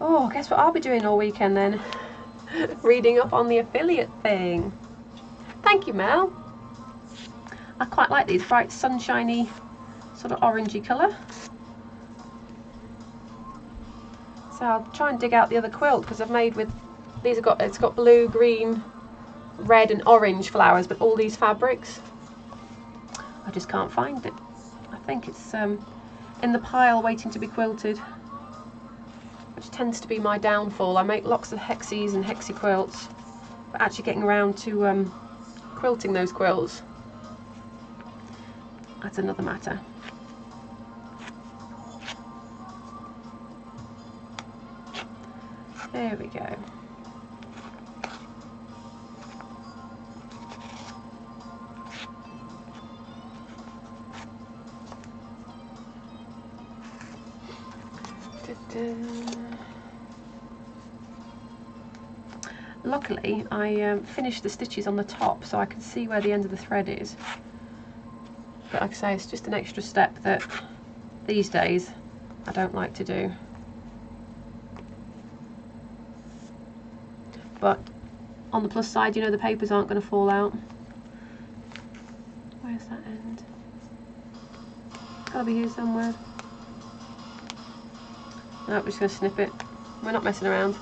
S1: Oh, guess what I'll be doing all weekend then? Reading up on the affiliate thing. Thank you, Mel. I quite like these bright sunshiny sort of orangey colour. So I'll try and dig out the other quilt, because I've made with these have got, it's got blue, green, red and orange flowers, but all these fabrics I just can't find it. I think it's in the pile waiting to be quilted, which tends to be my downfall. I make lots of hexies and hexie quilts, but actually getting around to quilting those quilts, that's another matter. There we go. Luckily, I finished the stitches on the top, so I can see where the end of the thread is. But like I say, it's just an extra step that these days I don't like to do. But on the plus side, you know, the papers aren't going to fall out. Where's that end? Gotta be here somewhere. No, we're just going to snip it. We're not messing around.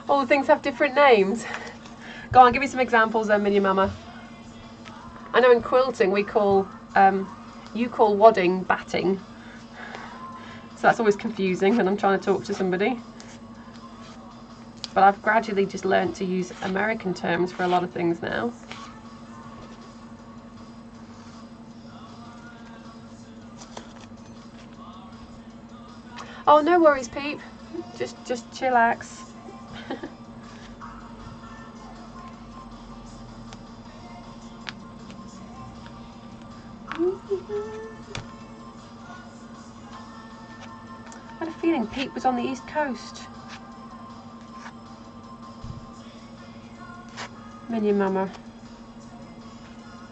S1: All the things have different names. Go on, give me some examples then, Minion Mama. I know in quilting we call, you call wadding batting. So that's always confusing when I'm trying to talk to somebody. But I've gradually just learnt to use American terms for a lot of things now. Oh, no worries, Peep. Just chillax. I had a feeling Pete was on the East Coast. Minion Mama.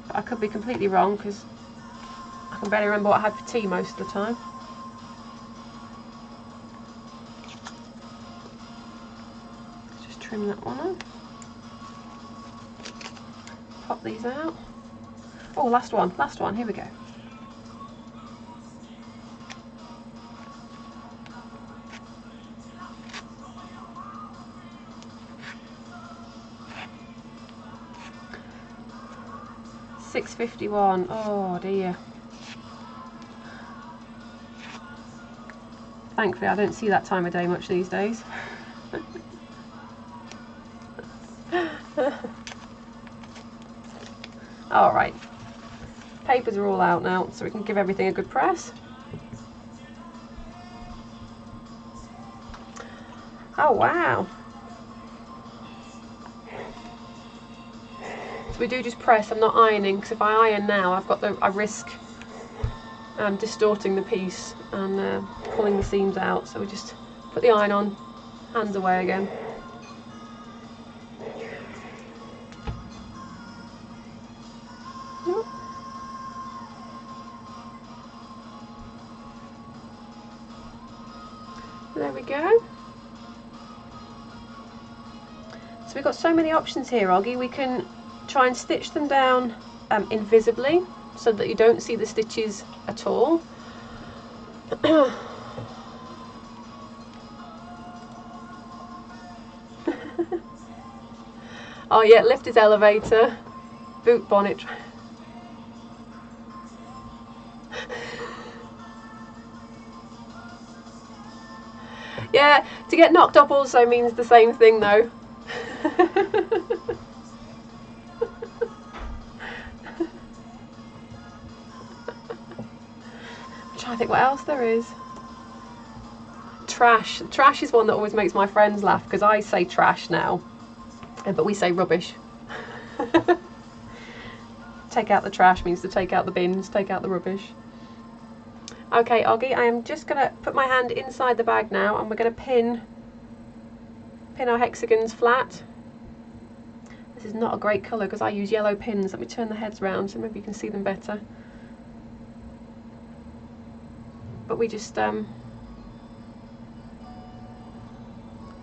S1: But I could be completely wrong, because I can barely remember what I had for tea most of the time. Just trim that one up. Pop these out. Oh, last one, here we go. £6.51. Oh dear. Thankfully I don't see that time of day much these days. Alright. Papers are all out now, so we can give everything a good press. Oh wow. So we do just press, I'm not ironing, because if I iron now I risk and distorting the piece and pulling the seams out. So we just put the iron on, hands away again. There we go. So we've got so many options here, Oggy. We can try and stitch them down invisibly so that you don't see the stitches at all. Oh yeah, lift his elevator, boot bonnet. Yeah, to get knocked up also means the same thing though. I'm trying to think what else there is. Trash. Trash is one that always makes my friends laugh because I say trash now, but we say rubbish. Take out the trash means to take out the bins, take out the rubbish. Okay, Oggy, I am just going to put my hand inside the bag now and we're going to pin our hexagons flat. This is not a great colour because I use yellow pins. Let me turn the heads round so maybe you can see them better. But we just, we're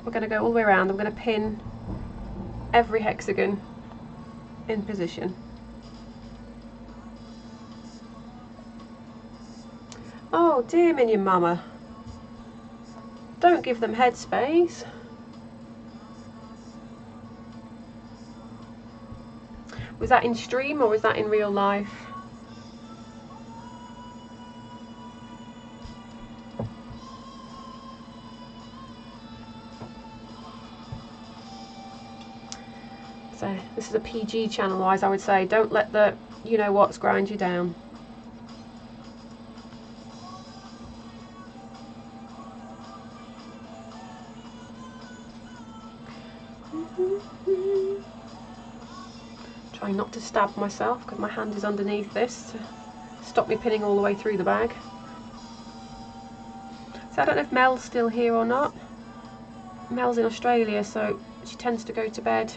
S1: going to go all the way around. I'm going to pin every hexagon in position. Oh dear minion mama, don't give them headspace. Was that in stream or was that in real life? So this is a PG channel, otherwise I would say don't let the you-know-whats grind you down. Trying not to stab myself because my hand is underneath this to stop me pinning all the way through the bag. So I don't know if Mel's still here or not. Mel's in Australia, so she tends to go to bed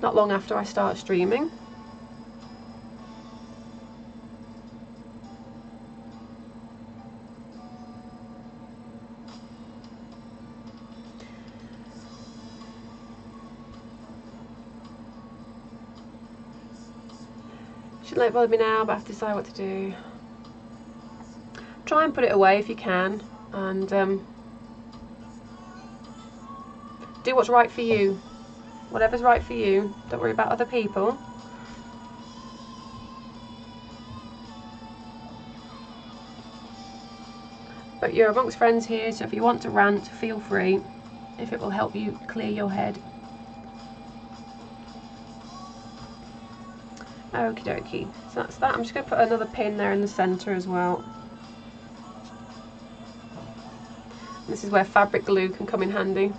S1: not long after I start streaming. Shouldn't let it bother me now, but I have to decide what to do. Try and put it away if you can, and do what's right for you. Whatever's right for you. Don't worry about other people. But you're amongst friends here, so if you want to rant, feel free, if it will help you clear your head. Okie dokie, so that's that. I'm just going to put another pin there in the centre as well. This is where fabric glue can come in handy.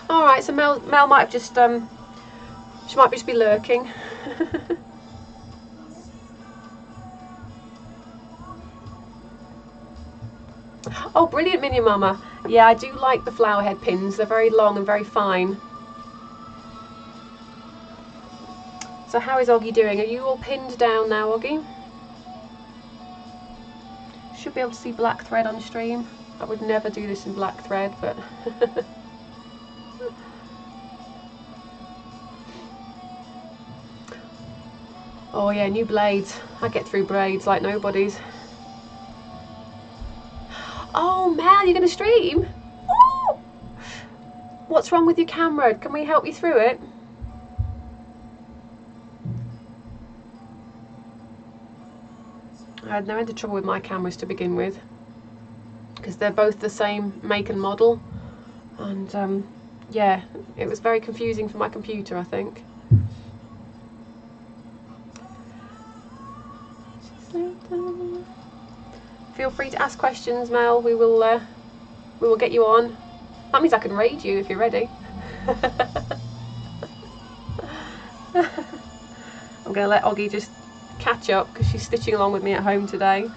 S1: Alright, so Mel might have just, she might just be lurking. Oh, brilliant, Minion Mama. Yeah, I do like the flower head pins. They're very long and very fine. So how is Oggy doing? Are you all pinned down now, Oggy? Should be able to see black thread on stream. I would never do this in black thread, but... Oh yeah, new blades. I get through braids like nobody's. Oh Mel, you're going to stream? Ooh! What's wrong with your camera? Can we help you through it? I had no end of trouble with my cameras to begin with, because they're both the same make and model, and yeah, it was very confusing for my computer, I think. Feel free to ask questions, Mel. We will get you on. That means I can raid you if you're ready. I'm going to let Oggy just catch up because she's stitching along with me at home today.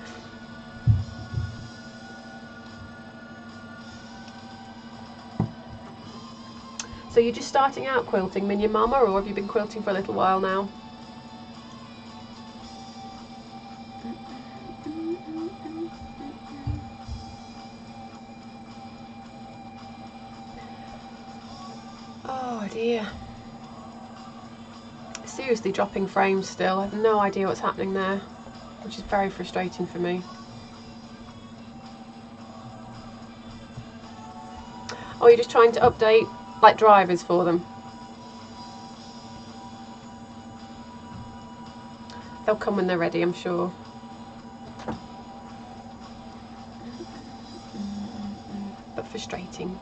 S1: So you're just starting out quilting, Minion Mama, or have you been quilting for a little while now? Oh dear. Seriously dropping frames still. I have no idea what's happening there, which is very frustrating for me. Oh, you're just trying to update like drivers for them. They'll come when they're ready, I'm sure. But frustrating.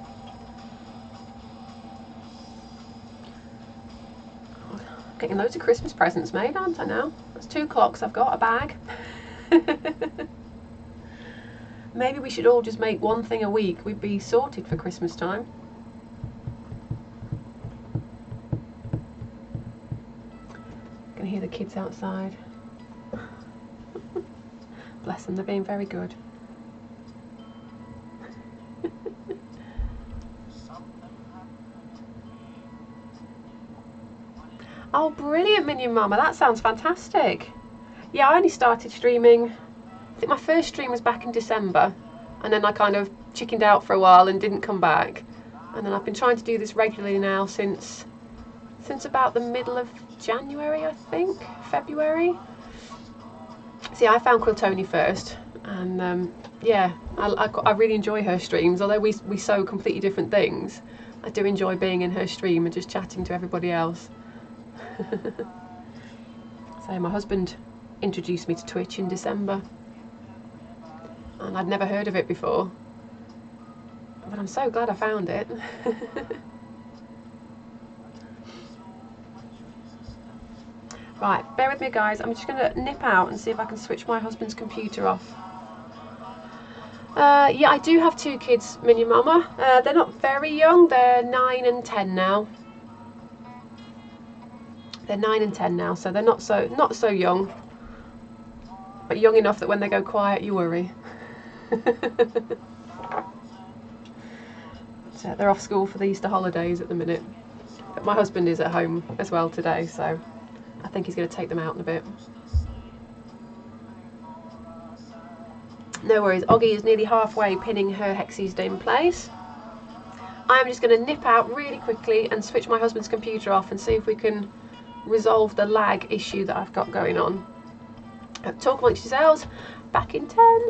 S1: Getting loads of Christmas presents made, aren't I now? That's 2 clocks I've got, a bag. Maybe we should all just make one thing a week. We'd be sorted for Christmas time. I can hear the kids outside. Bless them, they're being very good. Oh, brilliant, Minion Mama. That sounds fantastic. Yeah, I only started streaming, I think my first stream was back in December, and then I kind of chickened out for a while and didn't come back. And then I've been trying to do this regularly now since about the middle of January, I think, February. See, I found Quiltoni first, and yeah, I really enjoy her streams. Although we sew completely different things, I do enjoy being in her stream and just chatting to everybody else. So my husband introduced me to Twitch in December, and I'd never heard of it before, but I'm so glad I found it. Right, bear with me guys, I'm just going to nip out and see if I can switch my husband's computer off. Yeah, I do have 2 kids, Minion Mama. They're not very young, they're 9 and 10 now. They're 9 and 10 now, so they're not so young, but young enough that when they go quiet you worry. So they're off school for the Easter holidays at the minute, but my husband is at home as well today, so I think he's going to take them out in a bit. No worries, Oggy is nearly halfway pinning her Hexies in place. I'm just going to nip out really quickly and switch my husband's computer off and see if we can resolve the lag issue that I've got going on. Talk amongst yourselves, back in 10.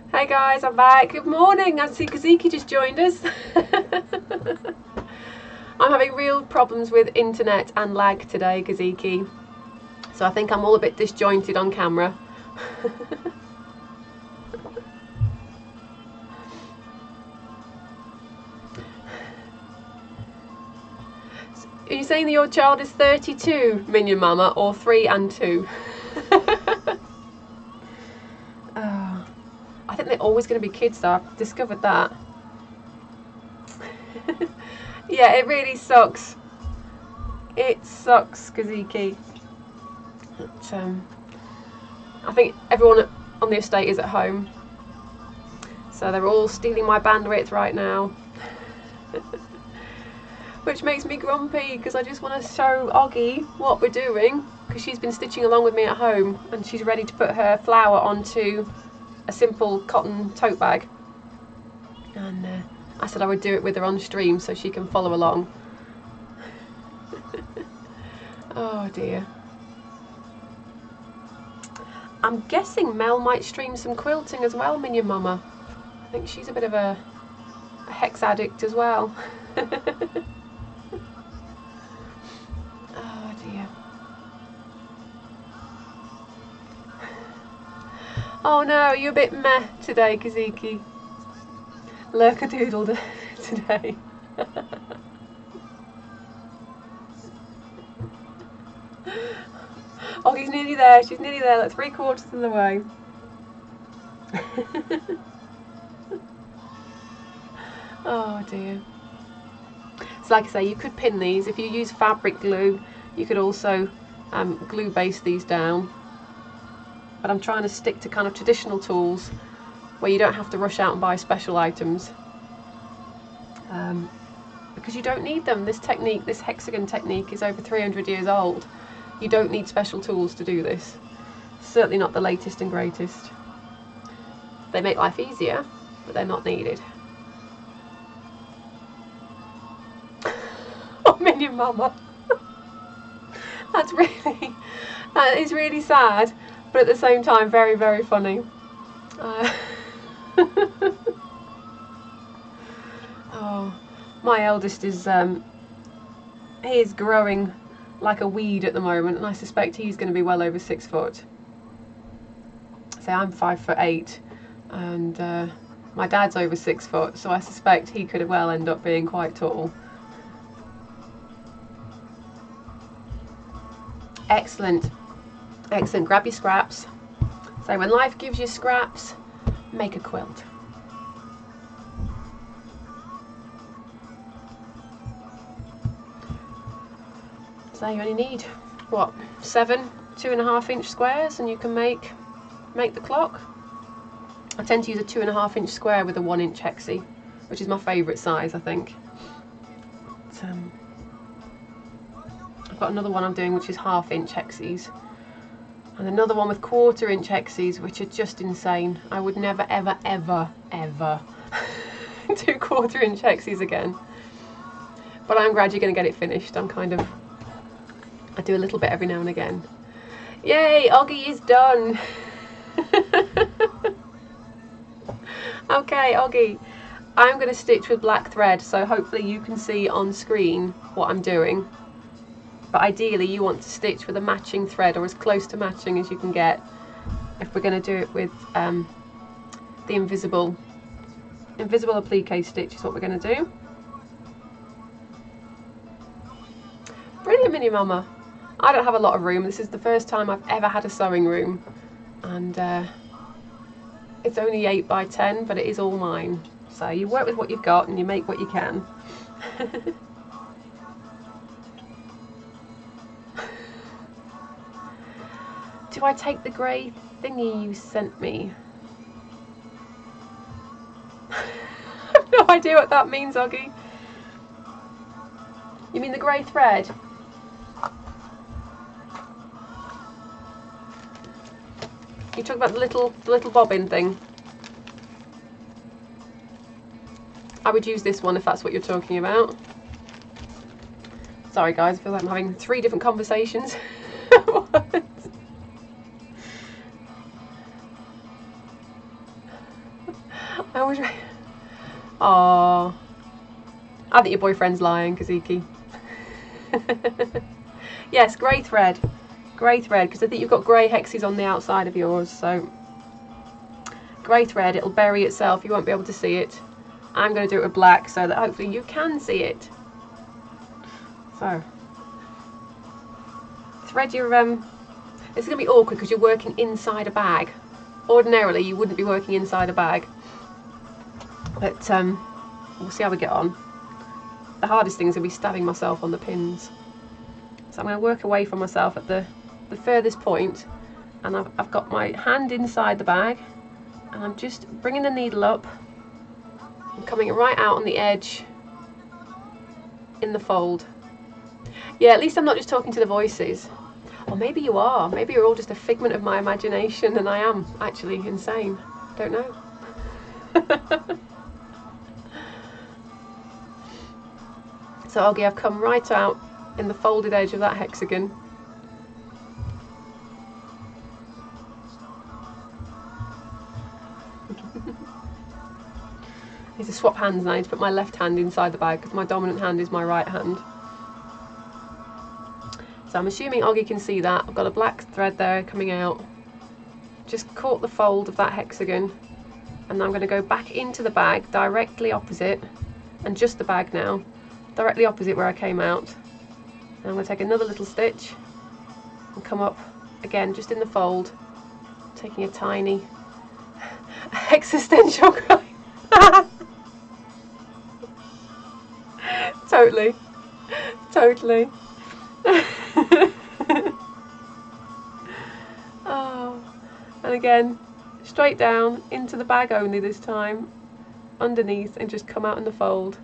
S1: Hey guys, I'm back. Good morning. I see Kaziki just joined us. I'm having real problems with internet and lag today, Kaziki. So I think I'm all a bit disjointed on camera. Are you saying that your child is 32, Minion Mama, or 3 and 2? I think they're always going to be kids though, I've discovered that. Yeah, it really sucks. It sucks, Kaziki. But, I think everyone on the estate is at home, so they're all stealing my bandwidth right now. Which makes me grumpy because I just want to show Oggy what we're doing, because she's been stitching along with me at home and she's ready to put her flower onto a simple cotton tote bag, and I said I would do it with her on stream so she can follow along. Oh dear. I'm guessing Mel might stream some quilting as well, Minion Mama. I think she's a bit of a hex addict as well. Oh dear. Oh no, you're a bit meh today, Kaziki. Lurkadoodle today. Oh, he's nearly there. She's nearly there, like 3/4 of the way. Oh dear. So like I say, you could pin these. If you use fabric glue, you could also glue base these down. But I'm trying to stick to kind of traditional tools where you don't have to rush out and buy special items. Because you don't need them. This technique, this hexagon technique, is over 300 years old. You don't need special tools to do this. Certainly not the latest and greatest. They make life easier, but they're not needed. Oh, Minion Mama. That is really sad, but at the same time very, very funny. Oh, my eldest is he is growing like a weed at the moment, and I suspect he's going to be well over 6 foot. So I'm 5'8", and my dad's over 6 foot, so I suspect he could well end up being quite tall. Excellent, excellent. Grab your scraps. So when life gives you scraps, make a quilt. So you only need, what, 7 2.5-inch squares, and you can make the clock. I tend to use a 2.5-inch square with a 1-inch hexie, which is my favourite size, I think. But, I've got another one I'm doing which is 1/2-inch hexies, and another one with 1/4-inch hexies, which are just insane. I would never, ever, ever, ever do 1/4-inch hexies again. But I'm gradually going to get it finished. I do a little bit every now and again. Yay, Oggy is done. Okay, Oggy, I'm going to stitch with black thread, so hopefully you can see on screen what I'm doing. But ideally you want to stitch with a matching thread, or as close to matching as you can get, if we're going to do it with the invisible applique stitch is what we're going to do. Brilliant, Minion Mama. I don't have a lot of room. This is the first time I've ever had a sewing room, and it's only 8 by 10, but it is all mine. So you work with what you've got and you make what you can. Do I take the grey thingy you sent me? I have no idea what that means, Oggy. You mean the grey thread? You talk about the little bobbin thing. I would use this one if that's what you're talking about. Sorry guys, I feel like I'm having 3 different conversations. I was right. Aww. I think your boyfriend's lying, Kaziki. Yes, grey thread. Grey thread, because I think you've got grey hexies on the outside of yours, so grey thread, it'll bury itself, you won't be able to see it. I'm going to do it with black so that hopefully you can see it. So, thread your, this is going to be awkward because you're working inside a bag. Ordinarily you wouldn't be working inside a bag, but we'll see how we get on. The hardest thing is going to be stabbing myself on the pins. So I'm going to work away from myself at the furthest point, and I've got my hand inside the bag, and I'm just bringing the needle up and coming right out on the edge in the fold. Yeah, at least I'm not just talking to the voices. Or maybe you are. Maybe you're all just a figment of my imagination and I am actually insane. Don't know. So Oggy, I've come right out in the folded edge of that hexagon. need to swap hands now. I need to put my left hand inside the bag because my dominant hand is my right hand. So I'm assuming Oggy can see that. I've got a black thread there coming out. Just caught the fold of that hexagon, and I'm going to go back into the bag directly opposite, and just the bag now, directly opposite where I came out. And I'm going to take another little stitch and come up again just in the fold, taking a tiny existential cry. Totally. Oh, and again, straight down into the bag only this time, underneath, and just come out in the fold.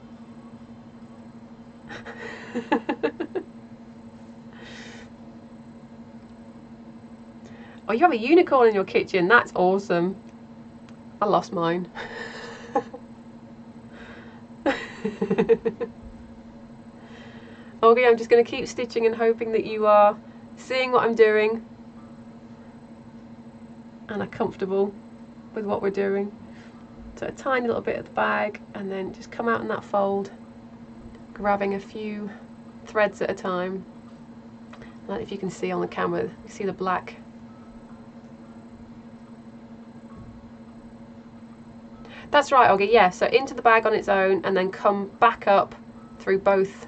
S1: Oh, you have a unicorn in your kitchen. That's awesome. I lost mine. Okay, I'm just going to keep stitching and hoping that you are seeing what I'm doing and are comfortable with what we're doing. So a tiny little bit of the bag, and then just come out in that fold, grabbing a few threads at a time. I don't know if you can see on the camera, you see the black. That's right, Oggy, yeah, so into the bag on its own and then come back up through both,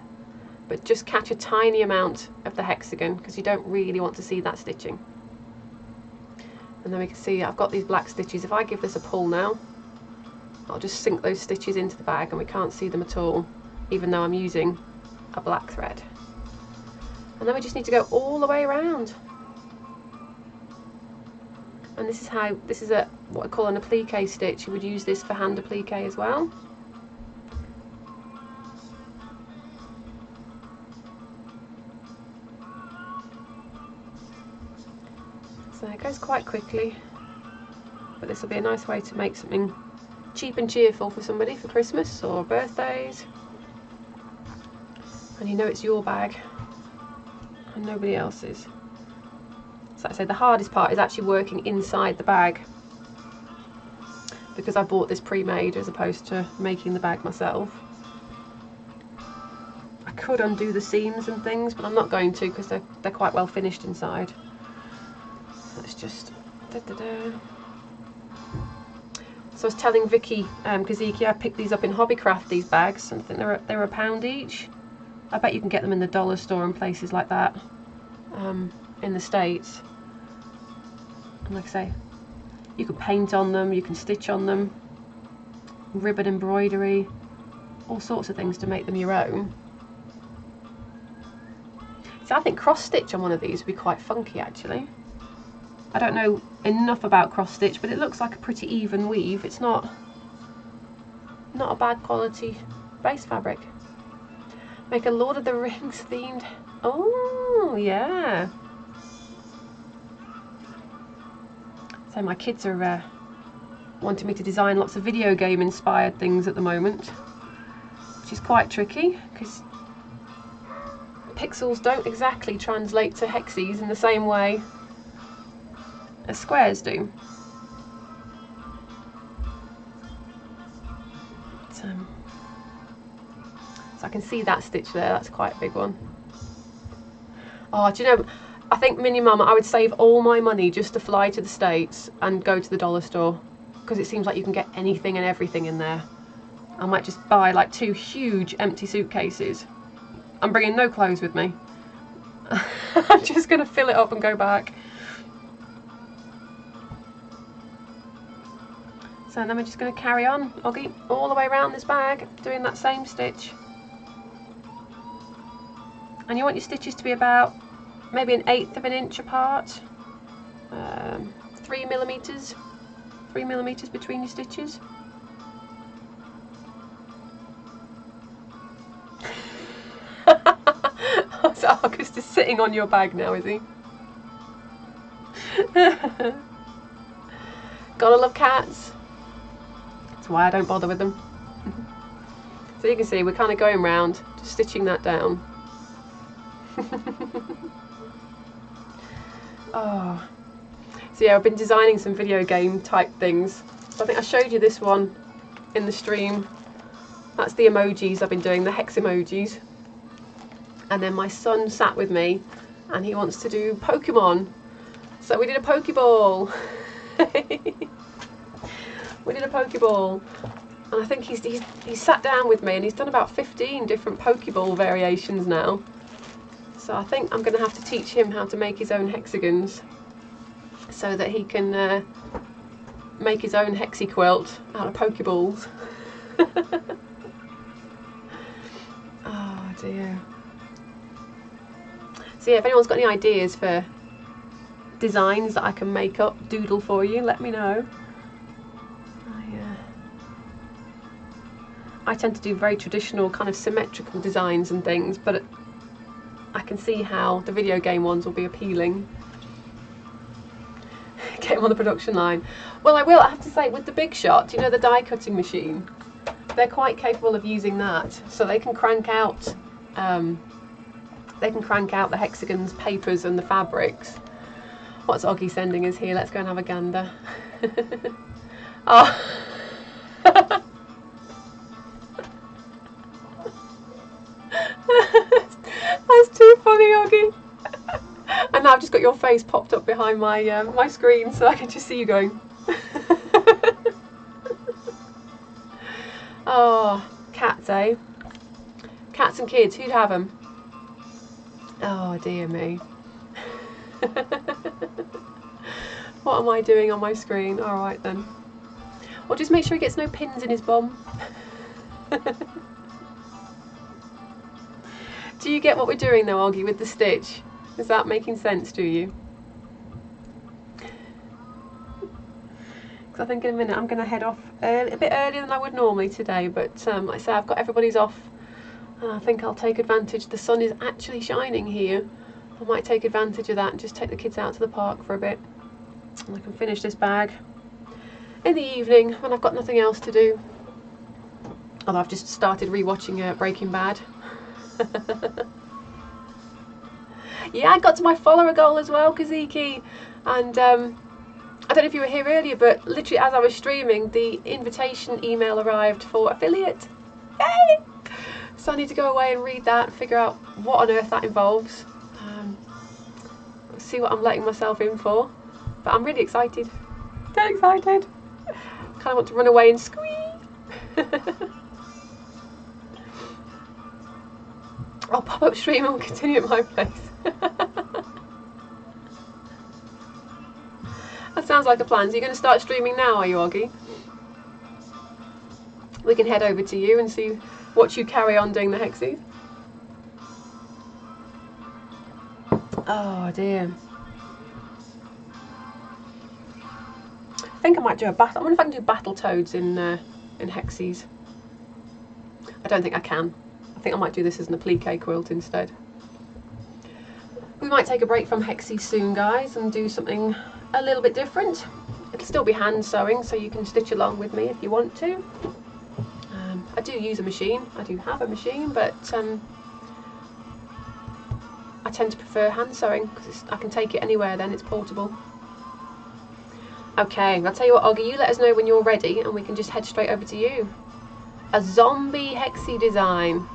S1: but just catch a tiny amount of the hexagon because you don't really want to see that stitching. And then we can see I've got these black stitches. If I give this a pull now, I'll just sink those stitches into the bag and we can't see them at all, even though I'm using a black thread. And then we just need to go all the way around. And this is what I call an applique stitch. You would use this for hand applique as well. So it goes quite quickly, but this will be a nice way to make something cheap and cheerful for somebody for Christmas or birthdays. And you know it's your bag and nobody else's. So like I say, the hardest part is actually working inside the bag, because I bought this pre-made as opposed to making the bag myself. I could undo the seams and things, but I'm not going to because they're quite well finished inside. Let's just So I was telling Vicky Kaziki I picked these up in Hobbycraft, these bags, and I think they're a £1 each. I bet you can get them in the dollar store and places like that in the States. And like I say, you can paint on them, you can stitch on them, ribbon embroidery, all sorts of things to make them your own. So I think cross stitch on one of these would be quite funky actually. I don't know enough about cross stitch, but it looks like a pretty even weave. It's not a bad quality base fabric. Make a Lord of the Rings themed. Oh yeah. So my kids are wanting me to design lots of video game inspired things at the moment, which is quite tricky because pixels don't exactly translate to hexes in the same way as squares do. So I can see that stitch there, that's quite a big one. Oh, do you know, I think Mini Mama, I would save all my money just to fly to the States and go to the dollar store, because it seems like you can get anything and everything in there. I might just buy like 2 huge empty suitcases. I'm bringing no clothes with me. I'm just going to fill it up and go back. So then we're just going to carry on, Oggy, all the way around this bag, doing that same stitch. And you want your stitches to be about maybe 1/8 of an inch apart. 3 millimeters between your stitches. So August is sitting on your bag now, is he? Gotta love cats. That's why I don't bother with them. So you can see we're kind of going round, just stitching that down. Oh. So yeah, I've been designing some video game type things. So I think I showed you this one in the stream That's the emojis I've been doing, the hex emojis. And then my son sat with me and he wants to do Pokemon. So we did a Pokeball. We did a Pokeball. And I think he's sat down with me and he's done about 15 different Pokeball variations now. So I think I'm going to have to teach him how to make his own hexagons so that he can make his own hexy quilt out of Pokeballs. Oh dear. So yeah, if anyone's got any ideas for designs that I can make up, doodle for you, let me know. I tend to do very traditional kind of symmetrical designs and things, but I can see how the video game ones will be appealing. Get them on the production line. Well, I have to say, with the Big Shot, you know, the die cutting machine, they're quite capable of using that, so they can crank out the hexagons, papers and the fabrics. What's Oggy sending us here? Let's go and have a gander. Oh. That's too funny, Oggy. And now I've just got your face popped up behind my my screen, so I can just see you going. Oh, cats, eh? Cats and kids, who'd have them? Oh dear me. What am I doing on my screen? All right then. Well, just make sure he gets no pins in his bum. Do you get what we're doing though, Oggy, with the stitch? Is that making sense to you? Because I think in a minute I'm going to head off a bit earlier than I would normally today, but like I say, I've got everybody's off and I think I'll take advantage. The sun is actually shining here. I might take advantage of that and just take the kids out to the park for a bit. And I can finish this bag in the evening when I've got nothing else to do. Although I've just started rewatching Breaking Bad. Yeah, I got to my follower goal as well, Kaziki, and I don't know if you were here earlier, but literally as I was streaming, the invitation email arrived for affiliate. Yay! So I need to go away and read that and figure out what on earth that involves. See what I'm letting myself in for, but I'm really excited. Dead excited. Kind of want to run away and squeak. I'll pop up stream and we'll continue at my place. That sounds like a plan. So you're going to start streaming now, are you, Oggy? We can head over to you and see what you carry on doing the hexes. Oh dear. I think I might do a battle. I wonder if I can do Battletoads in hexes. I don't think I can. I think I might do this as an applique quilt instead. We might take a break from hexes soon, guys, and do something a little bit different. It'll still be hand sewing, so you can stitch along with me if you want to. I do use a machine. I do have a machine, but I tend to prefer hand sewing because I can take it anywhere then, it's portable. Okay, I'll tell you what, Oggy, you let us know when you're ready and we can just head straight over to you. A zombie hexie design.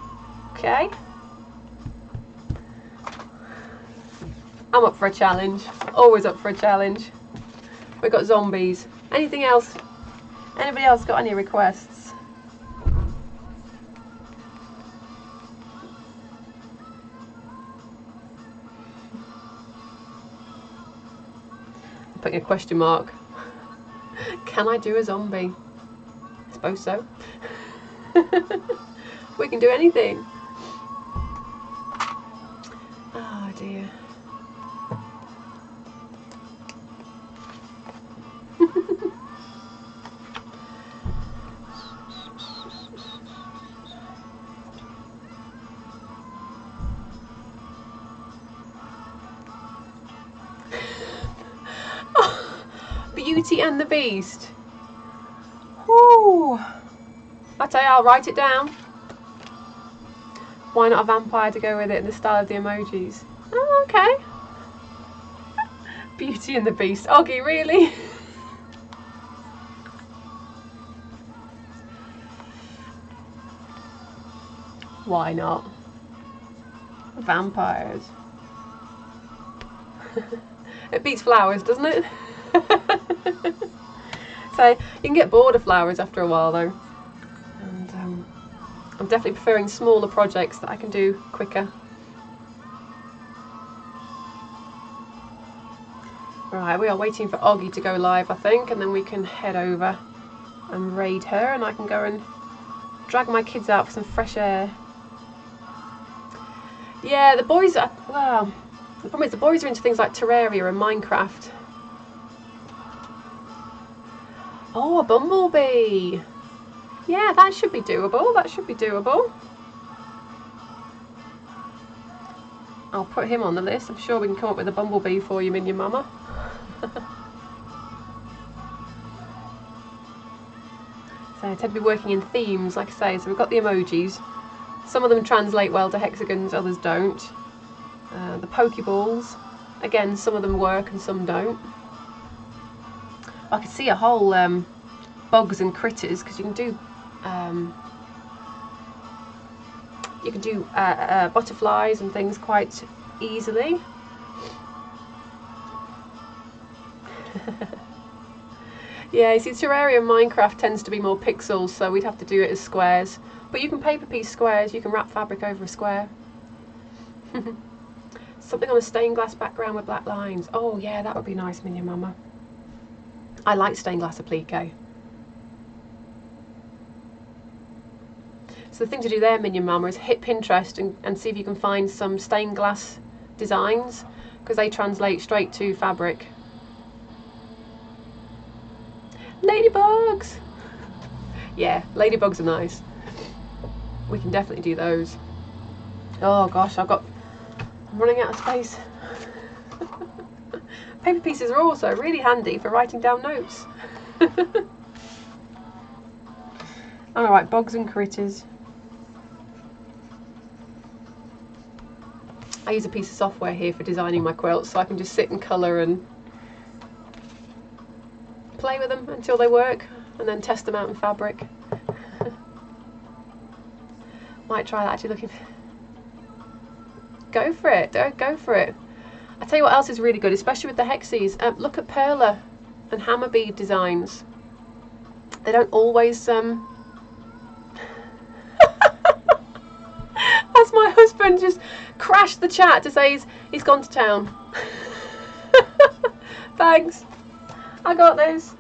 S1: Okay? I'm up for a challenge. Always up for a challenge. We've got zombies. Anything else? Anybody else got any requests? I'm putting a question mark. Can I do a zombie? I suppose so. We can do anything. Oh dear. Beauty and the Beast. Whoo! I tell you, I'll write it down. Why not a vampire to go with it in the style of the emojis? Oh, okay. Beauty and the Beast. Oggy, really? Why not? Vampires. It beats flowers, doesn't it? So you can get bored of flowers after a while though. And I'm definitely preferring smaller projects that I can do quicker. Right, we are waiting for Oggy to go live, I think, and then we can head over and raid her, and I can go and drag my kids out for some fresh air. Yeah, the boys are, well, the problem is the boys are into things like Terraria and Minecraft. Oh, a bumblebee. Yeah, that should be doable. That should be doable. I'll put him on the list. I'm sure we can come up with a bumblebee for you, Minion Mama. So I tend to be working in themes, like I say. So we've got the emojis. Some of them translate well to hexagons, others don't. The Pokeballs. Again, some of them work and some don't. I could see a whole bugs and critters, because you can do butterflies and things quite easily. Yeah, you see, Terraria and Minecraft tends to be more pixels, so we'd have to do it as squares. But you can paper piece squares, you can wrap fabric over a square. Something on a stained glass background with black lines. Oh yeah, that would be nice, Minion Mama. I like stained glass applique. So the thing to do there, Minion Mama, is hit Pinterest and see if you can find some stained glass designs, because they translate straight to fabric. Ladybugs! Yeah, ladybugs are nice. We can definitely do those. Oh gosh, I'm running out of space. Paper pieces are also really handy for writing down notes. Alright, bugs and critters. I use a piece of software here for designing my quilts, so I can just sit and colour and play with them until they work, and then test them out in fabric. Might try that, actually. Looking, go for it, go for it. I tell you what else is really good, especially with the hexies. Look at perler and hammer bead designs. They don't always That's my husband just crashed the chat to say he's gone to town. Thanks, I got this.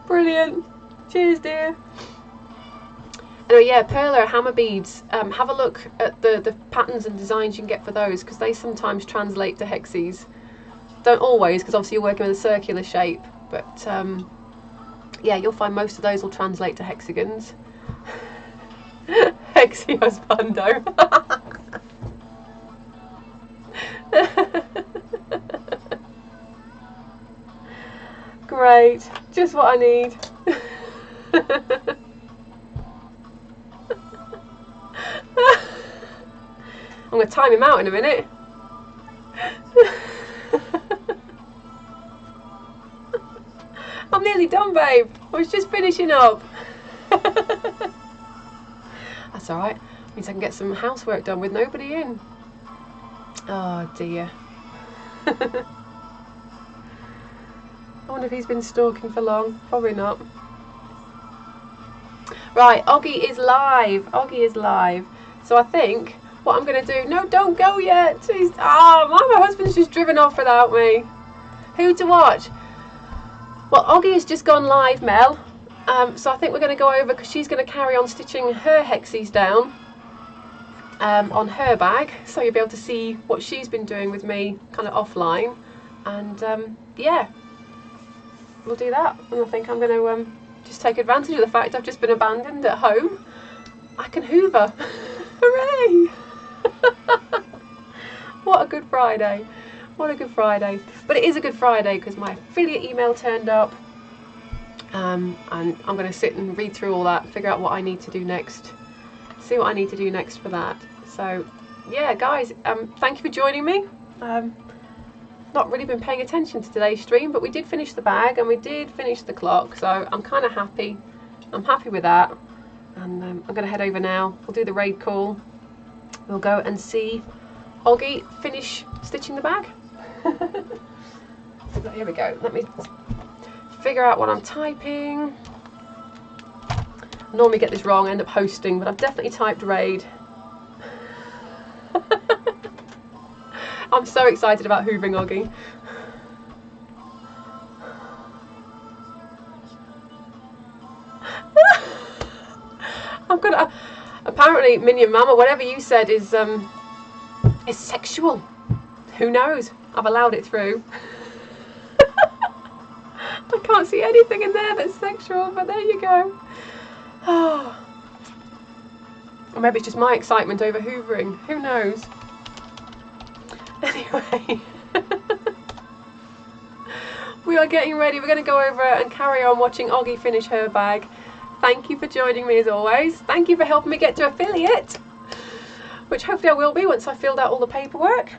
S1: Brilliant. Cheers, dear. Anyway, yeah, perler, hammer beads. Have a look at the patterns and designs you can get for those, because they sometimes translate to hexies. Don't always, because obviously you're working with a circular shape, but yeah, you'll find most of those will translate to hexagons. Hexy husbando. Great, just what I need. I'm going to time him out in a minute. I'm nearly done, babe. I was just finishing up. That's alright. Means I can get some housework done with nobody in. Oh dear. I wonder if he's been stalking for long. Probably not. Right, Oggy is live. Oggy is live. So I think what I'm going to do... No, don't go yet. Jeez. Oh, my husband's just driven off without me. Who to watch? Well, Oggy has just gone live, Mel. So I think we're going to go over, because she's going to carry on stitching her hexies down on her bag. So you'll be able to see what she's been doing with me kind of offline. And yeah, we'll do that. And I think I'm going to just take advantage of the fact I've just been abandoned at home. I can hoover. Hooray! What a good Friday. What a good Friday. But it is a good Friday because my affiliate email turned up. And I'm going to sit and read through all that, figure out what I need to do next. See what I need to do next for that. So yeah, guys, thank you for joining me. Not really been paying attention to today's stream, but we did finish the bag and we did finish the clock, so I'm kind of happy I'm happy with that. And I'm going to head over now. We'll do the raid call. We'll go and see Oggy finish stitching the bag. So here we go. Let me figure out what I'm typing. I normally get this wrong, end up hosting, but I've definitely typed raid. I'm so excited about hoovering Oggy. I'm gonna. Apparently, Minion Mama, whatever you said is sexual. Who knows? I've allowed it through. I can't see anything in there that's sexual, but there you go. Oh. Or maybe it's just my excitement over hoovering. Who knows? Anyway. We are getting ready. We're going to go over and carry on watching Oggy finish her bag. Thank you for joining me as always. Thank you for helping me get to affiliate, which hopefully I will be once I've filled out all the paperwork.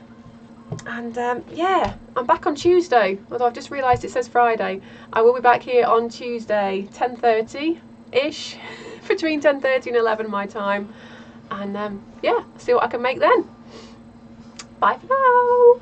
S1: And yeah, I'm back on Tuesday, although I've just realised it says Friday. I will be back here on Tuesday, 10:30-ish, between 10:30 and 11 my time. And yeah, see what I can make then. Bye for now.